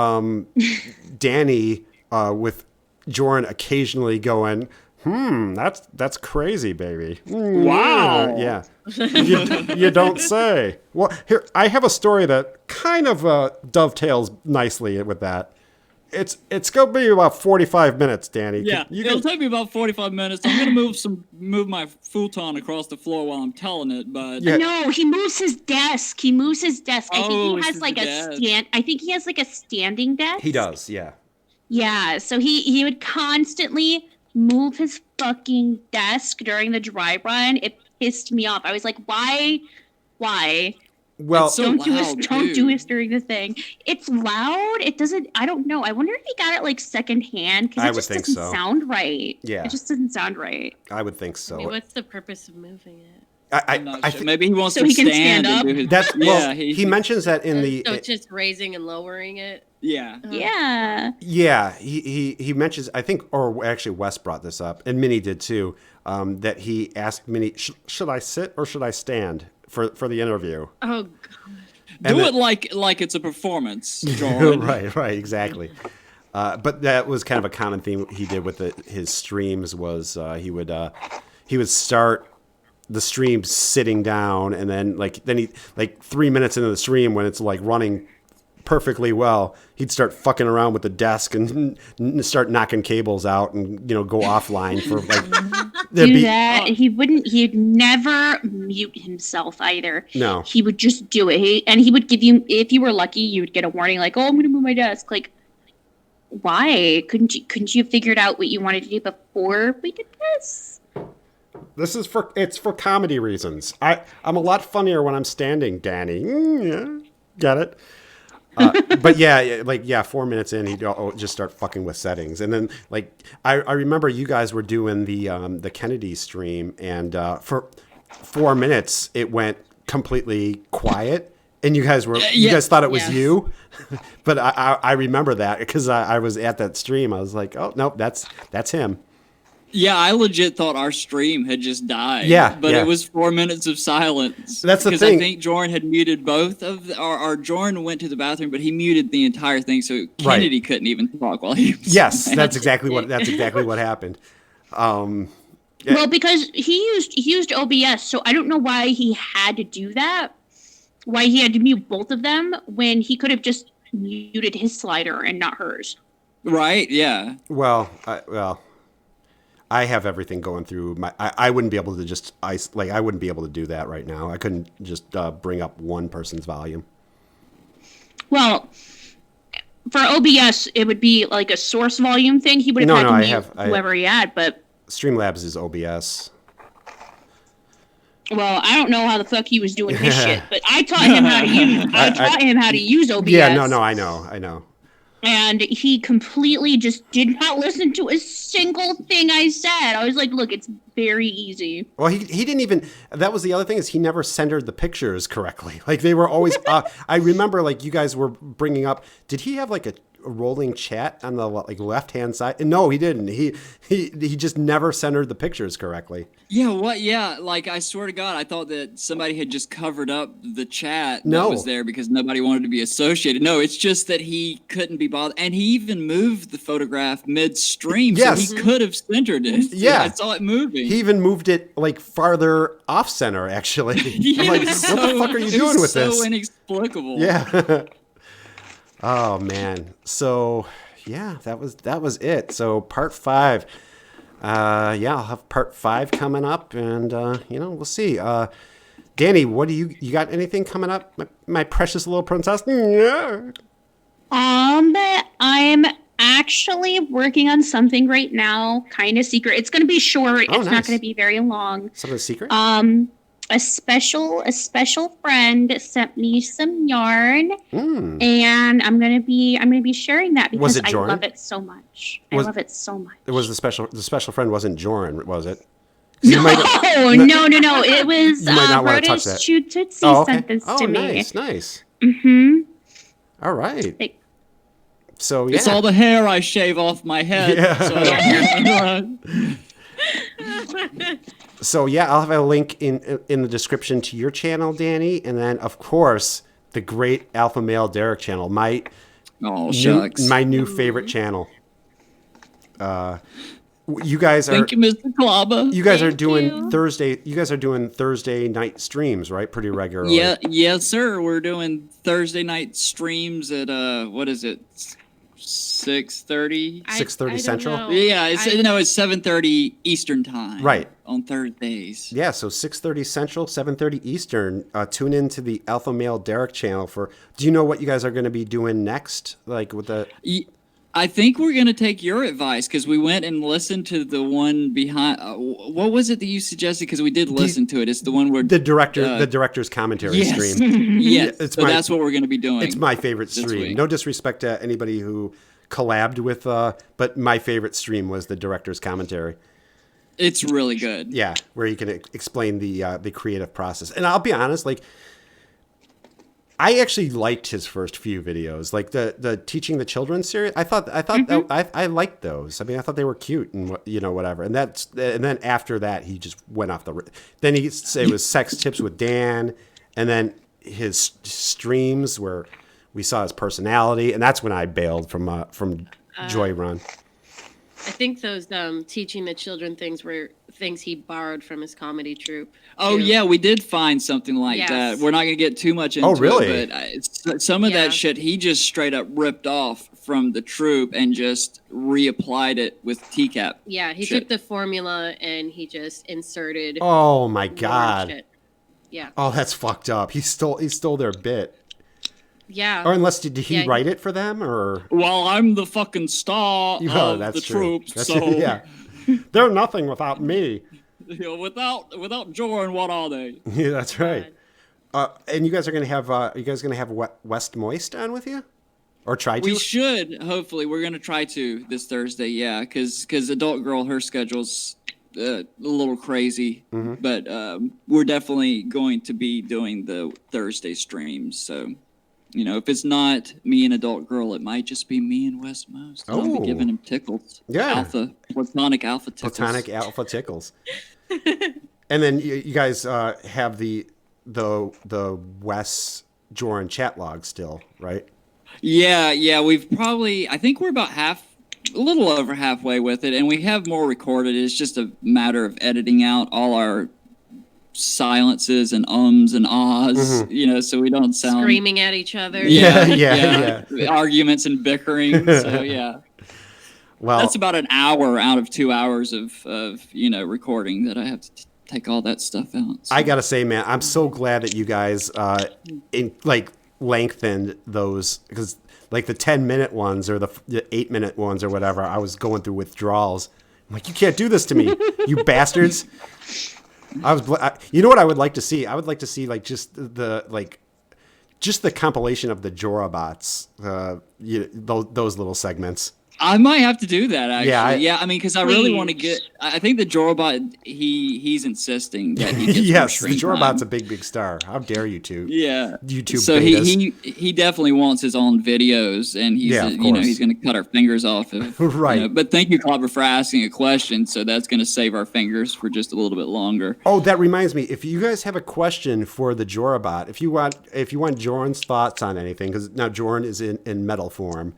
Danny with Jorrun occasionally going, that's crazy, baby. Wow. Yeah. You don't say. Well, here, I have a story that kind of dovetails nicely with that. It's going to be about 45 minutes, Danny. Yeah, it'll take me about 45 minutes. I'm gonna move my futon across the floor while I'm telling it, but Yeah. No, he moves his desk. I think Oh, he he has says like the a desk. stand. I think he has like a standing desk. He does, yeah. Yeah, so he would constantly move his fucking desk during the dry run. It pissed me off. I was like, why? Well, It's so Don't do this. loud, Don't do too. this during the thing. It's loud. It doesn't. I don't know. I wonder if he got it like secondhand because I it would just think doesn't so. sound right. Yeah. It just doesn't sound right. I would think I so. mean, what's the purpose of moving it? I'm not I sure. thi- Maybe he wants So to he can stand stand and up? do his. That's well. yeah, He mentions that in the So it's just raising and lowering it. yeah. Yeah. yeah. He mentions, I think, or actually Wes brought this up, and Minnie did too. That he asked Minnie, should I sit or should I stand for the interview? Oh, God. And Do then- it like it's a performance, Jordan. right, exactly. But that was kind of a common theme he did with his streams was he would start the stream sitting down, and then he 3 minutes into the stream when it's like running perfectly well, he'd start fucking around with the desk and start knocking cables out and go offline for He'd never mute himself either. No, he would just do it. And he would give you, if you were lucky, you would get a warning like, "Oh, I'm gonna move my desk." Like, why couldn't you have figured out what you wanted to do before we did this? It's for comedy reasons. I'm a lot funnier when I'm standing, Danny. Yeah, got it. But 4 minutes in, he'd just start fucking with settings, and then I remember you guys were doing the Kennedy stream, and for 4 minutes it went completely quiet, and you guys thought it was you, but I remember that because I was at that stream. I was like, oh nope, that's him. Yeah, I legit thought our stream had just died. Yeah, but it was 4 minutes of silence. That's the thing. Because I think Jorrun had muted both of our Jorrun went to the bathroom, but he muted the entire thing, so Kennedy couldn't even talk while he was. Yes, that's exactly what happened. Well, because he used OBS, so I don't know why he had to do that. Why he had to mute both of them when he could have just muted his slider and not hers. Right? Yeah. I have everything going through my. I wouldn't be able to just I wouldn't be able to do that right now. I couldn't just bring up one person's volume. Well, for OBS, it would be like a source volume thing. He would have had to mute whoever he had, but Streamlabs is OBS. Well, I don't know how the fuck he was doing his shit, but I taught him how to use. I taught him how to use OBS. Yeah, no, I know. And he completely just did not listen to a single thing I said. I was like, look, it's very easy. Well, he didn't even, that was the other thing, is he never centered the pictures correctly. Like, they were always, I remember, you guys were bringing up, did he have, a rolling chat on the, left-hand side? No, he didn't. He just never centered the pictures correctly. Yeah, what? Yeah, I swear to God, I thought that somebody had just covered up the chat that was there because nobody wanted to be associated. No, it's just that he couldn't be bothered. And he even moved the photograph midstream, so he could have centered it. Yeah. I saw it moving. He even moved it, farther off-center, actually. I'm like, what the fuck are you doing with this? So inexplicable. Yeah. Oh, man. So, yeah, that was it. So, part 5. I'll have part 5 coming up, and we'll see. Dani, what do you got? Anything coming up, my precious little princess? Yeah. I'm actually working on something right now, kind of secret. It's going to be short. It's not going to be very long. Something secret? A special friend sent me some yarn, and I'm gonna be sharing that because I love it so much. I love it so much. It was the special friend wasn't Joran, was it? No. It was Grotesquerie sent this to me. Nice. Mm-hmm. All right. So it's all the hair I shave off my head. Yeah. So I'll have a link in the description to your channel, Dani, and then of course the great Alpha Male Derrick channel, my new favorite channel. You guys are. Thank you, Mr. Clawbah. You guys are doing Thursday. You guys are doing Thursday night streams, right? Pretty regularly. Yeah, yes, sir. We're doing Thursday night streams at what is it? 6:30. 6:30 Central. Know. Yeah, it's 7:30 Eastern time. Right. On Thursdays. Yeah, so 6:30 Central, 7:30 Eastern. Tune into the Alpha Male Derrick channel for. Do you know what you guys are going to be doing next? With the. I think we're going to take your advice because we went and listened to the one behind. What was it that you suggested? Because we did listen to it. It's the one where the director's commentary stream. Yes, that's what we're going to be doing. It's my favorite stream. No disrespect to anybody who collabed with, but my favorite stream was the director's commentary. It's really good. Yeah, where you can explain the creative process. And I'll be honest, I actually liked his first few videos, the teaching the children series. I thought I liked those. I mean, I thought they were cute and whatever. And then after that, he just went off the. Then it was sex tips with Dan, and then his streams where we saw his personality, and that's when I bailed from Jorrun. I think those teaching the children things were things he borrowed from his comedy troupe. Oh too. yeah, we did find something like Yes. that. We're not gonna get too much into really? it, but some of Yeah. that shit he just straight up ripped off from the troupe and just reapplied it with TCAP. Yeah, he shit. took the formula and he just inserted. Oh my more god. shit. Yeah, Oh, that's fucked up. He stole their bit. yeah. Or unless did he Yeah, write it for them or? Well, I'm the fucking star Oh, of that's the true. troops, That's so true, yeah. They're nothing without me. you know, without Joran, what are they? Yeah, that's right. And you guys are gonna have West Moist on with you, or try to? We should hopefully. We're gonna try to this Thursday, yeah, because Adult Girl, her schedule's a little crazy, but we're definitely going to be doing the Thursday streams. So, you know, if it's not me and Adult Girl, it might just be me and West Most. I'll Oh. be giving him tickles. Yeah. Platonic alpha tickles. Platonic alpha tickles. And then you guys have the Wes Joran chat log still, right? Yeah, we've probably, I think we're about a little over halfway with it, and we have more recorded. It's just a matter of editing out all our silences and ums and ahs, you know, so we don't sound Screaming at each other. Yeah. arguments and bickering. So yeah, Well, that's about an hour out of 2 hours of recording that I have to take all that stuff out. So. I gotta say, man, I'm so glad that you guys lengthened those, because like the 10-minute ones or the 8-minute ones or whatever, I was going through withdrawals. I'm like, you can't do this to me, you bastards. You know what I would like to see? I would like to see just the compilation of the Jorabots, those little segments. I might have to do that, actually. Yeah, I mean, because I really want to Please. get. I think the Jorabot, he's insisting that he gets more Yes, the screen Jorabot's time. a big star. How dare you two? Yeah, YouTube So betas. he definitely wants his own videos, and he's Yeah, of you know course. he's going to cut our fingers off. If, Right. But thank you, Clawbah, for asking a question. So that's going to save our fingers for just a little bit longer. Oh, that reminds me. If you guys have a question for the Jorabot, if you want Joran's thoughts on anything, because now Joran is in metal form,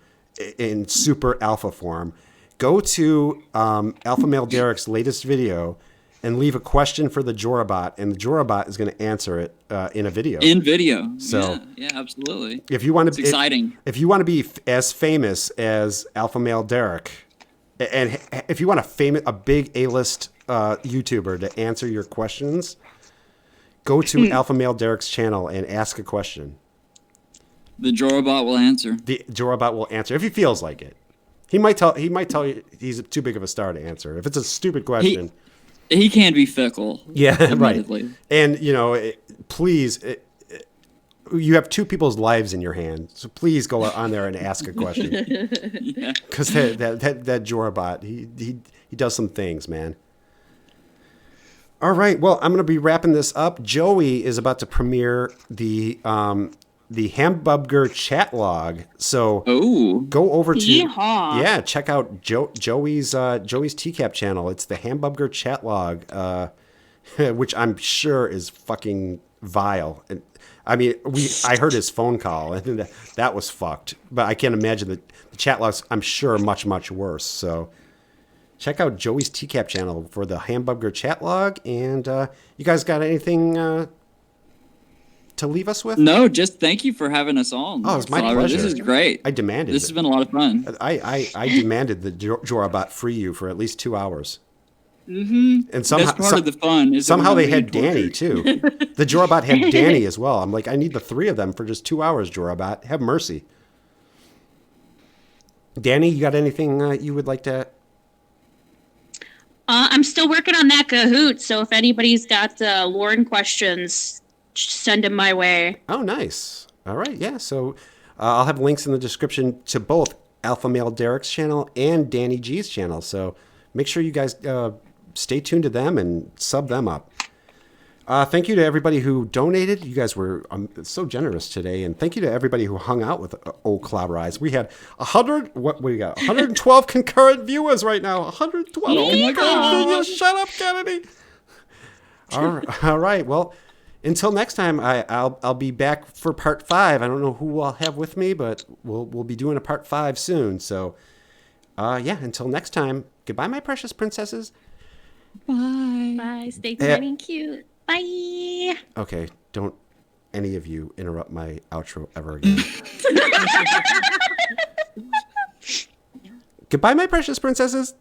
in super alpha form, go to Alpha Male Derrick's latest video and leave a question for the Jorabot, and the Jorabot is going to answer it in a video. In video. So- yeah, absolutely. If you want It's to, exciting. If you want to be as famous as Alpha Male Derrick, and if you want a big A-list YouTuber to answer your questions, go to Alpha Male Derrick's channel and ask a question. The Jorabot will answer. The Jorabot will answer if he feels like it. He might tell you he's too big of a star to answer. If it's a stupid question. He can be fickle. Yeah, right. admittedly. And, please, you have two people's lives in your hand, so please go on there and ask a question. Yeah. Because that Jorabot, he does some things, man. All right, well, I'm going to be wrapping this up. Joey is about to premiere the Hamburger chat log, so go over to Yeehaw. check out Joey's TCAP channel. It's the Hamburger chat log, which I'm sure is fucking vile. And I mean, I heard his phone call, and that was fucked. But I can't imagine the chat logs. I'm sure much worse. So check out Joey's TCAP channel for the Hamburger chat log. And you guys got anything to leave us with? No, just thank you for having us on. Oh, it's my Clawbah. pleasure. This is great. I demanded This it. has been a lot of fun. I demanded the Jorabot free you for at least 2 hours. Mm-hmm. And somehow, That's part of the fun. Is that somehow we're they not had being Danny tortured. too. The Jorabot had Danny as well. I'm like, I need the three of them for just 2 hours, Jorabot. Have mercy. Danny, you got anything you would like to? I'm still working on that Kahoot, so if anybody's got Lauren questions, send them my way. Oh, nice. All right, yeah. So I'll have links in the description to both Alpha Male Derrick's channel and Dani Gee's channel. So make sure you guys stay tuned to them and sub them up. Thank you to everybody who donated. You guys were so generous today, and thank you to everybody who hung out with old Clawbah Eyes. We had 112 concurrent viewers right now. 112. Oh my God. Shut up, Kennedy. All right. Well, until next time, I'll be back for part 5. I don't know who I'll have with me, but we'll be doing a part 5 soon. So, until next time, Goodbye, my precious princesses. Bye. Bye. Stay tiny and cute. Bye. Okay, don't any of you interrupt my outro ever again. Goodbye, my precious princesses.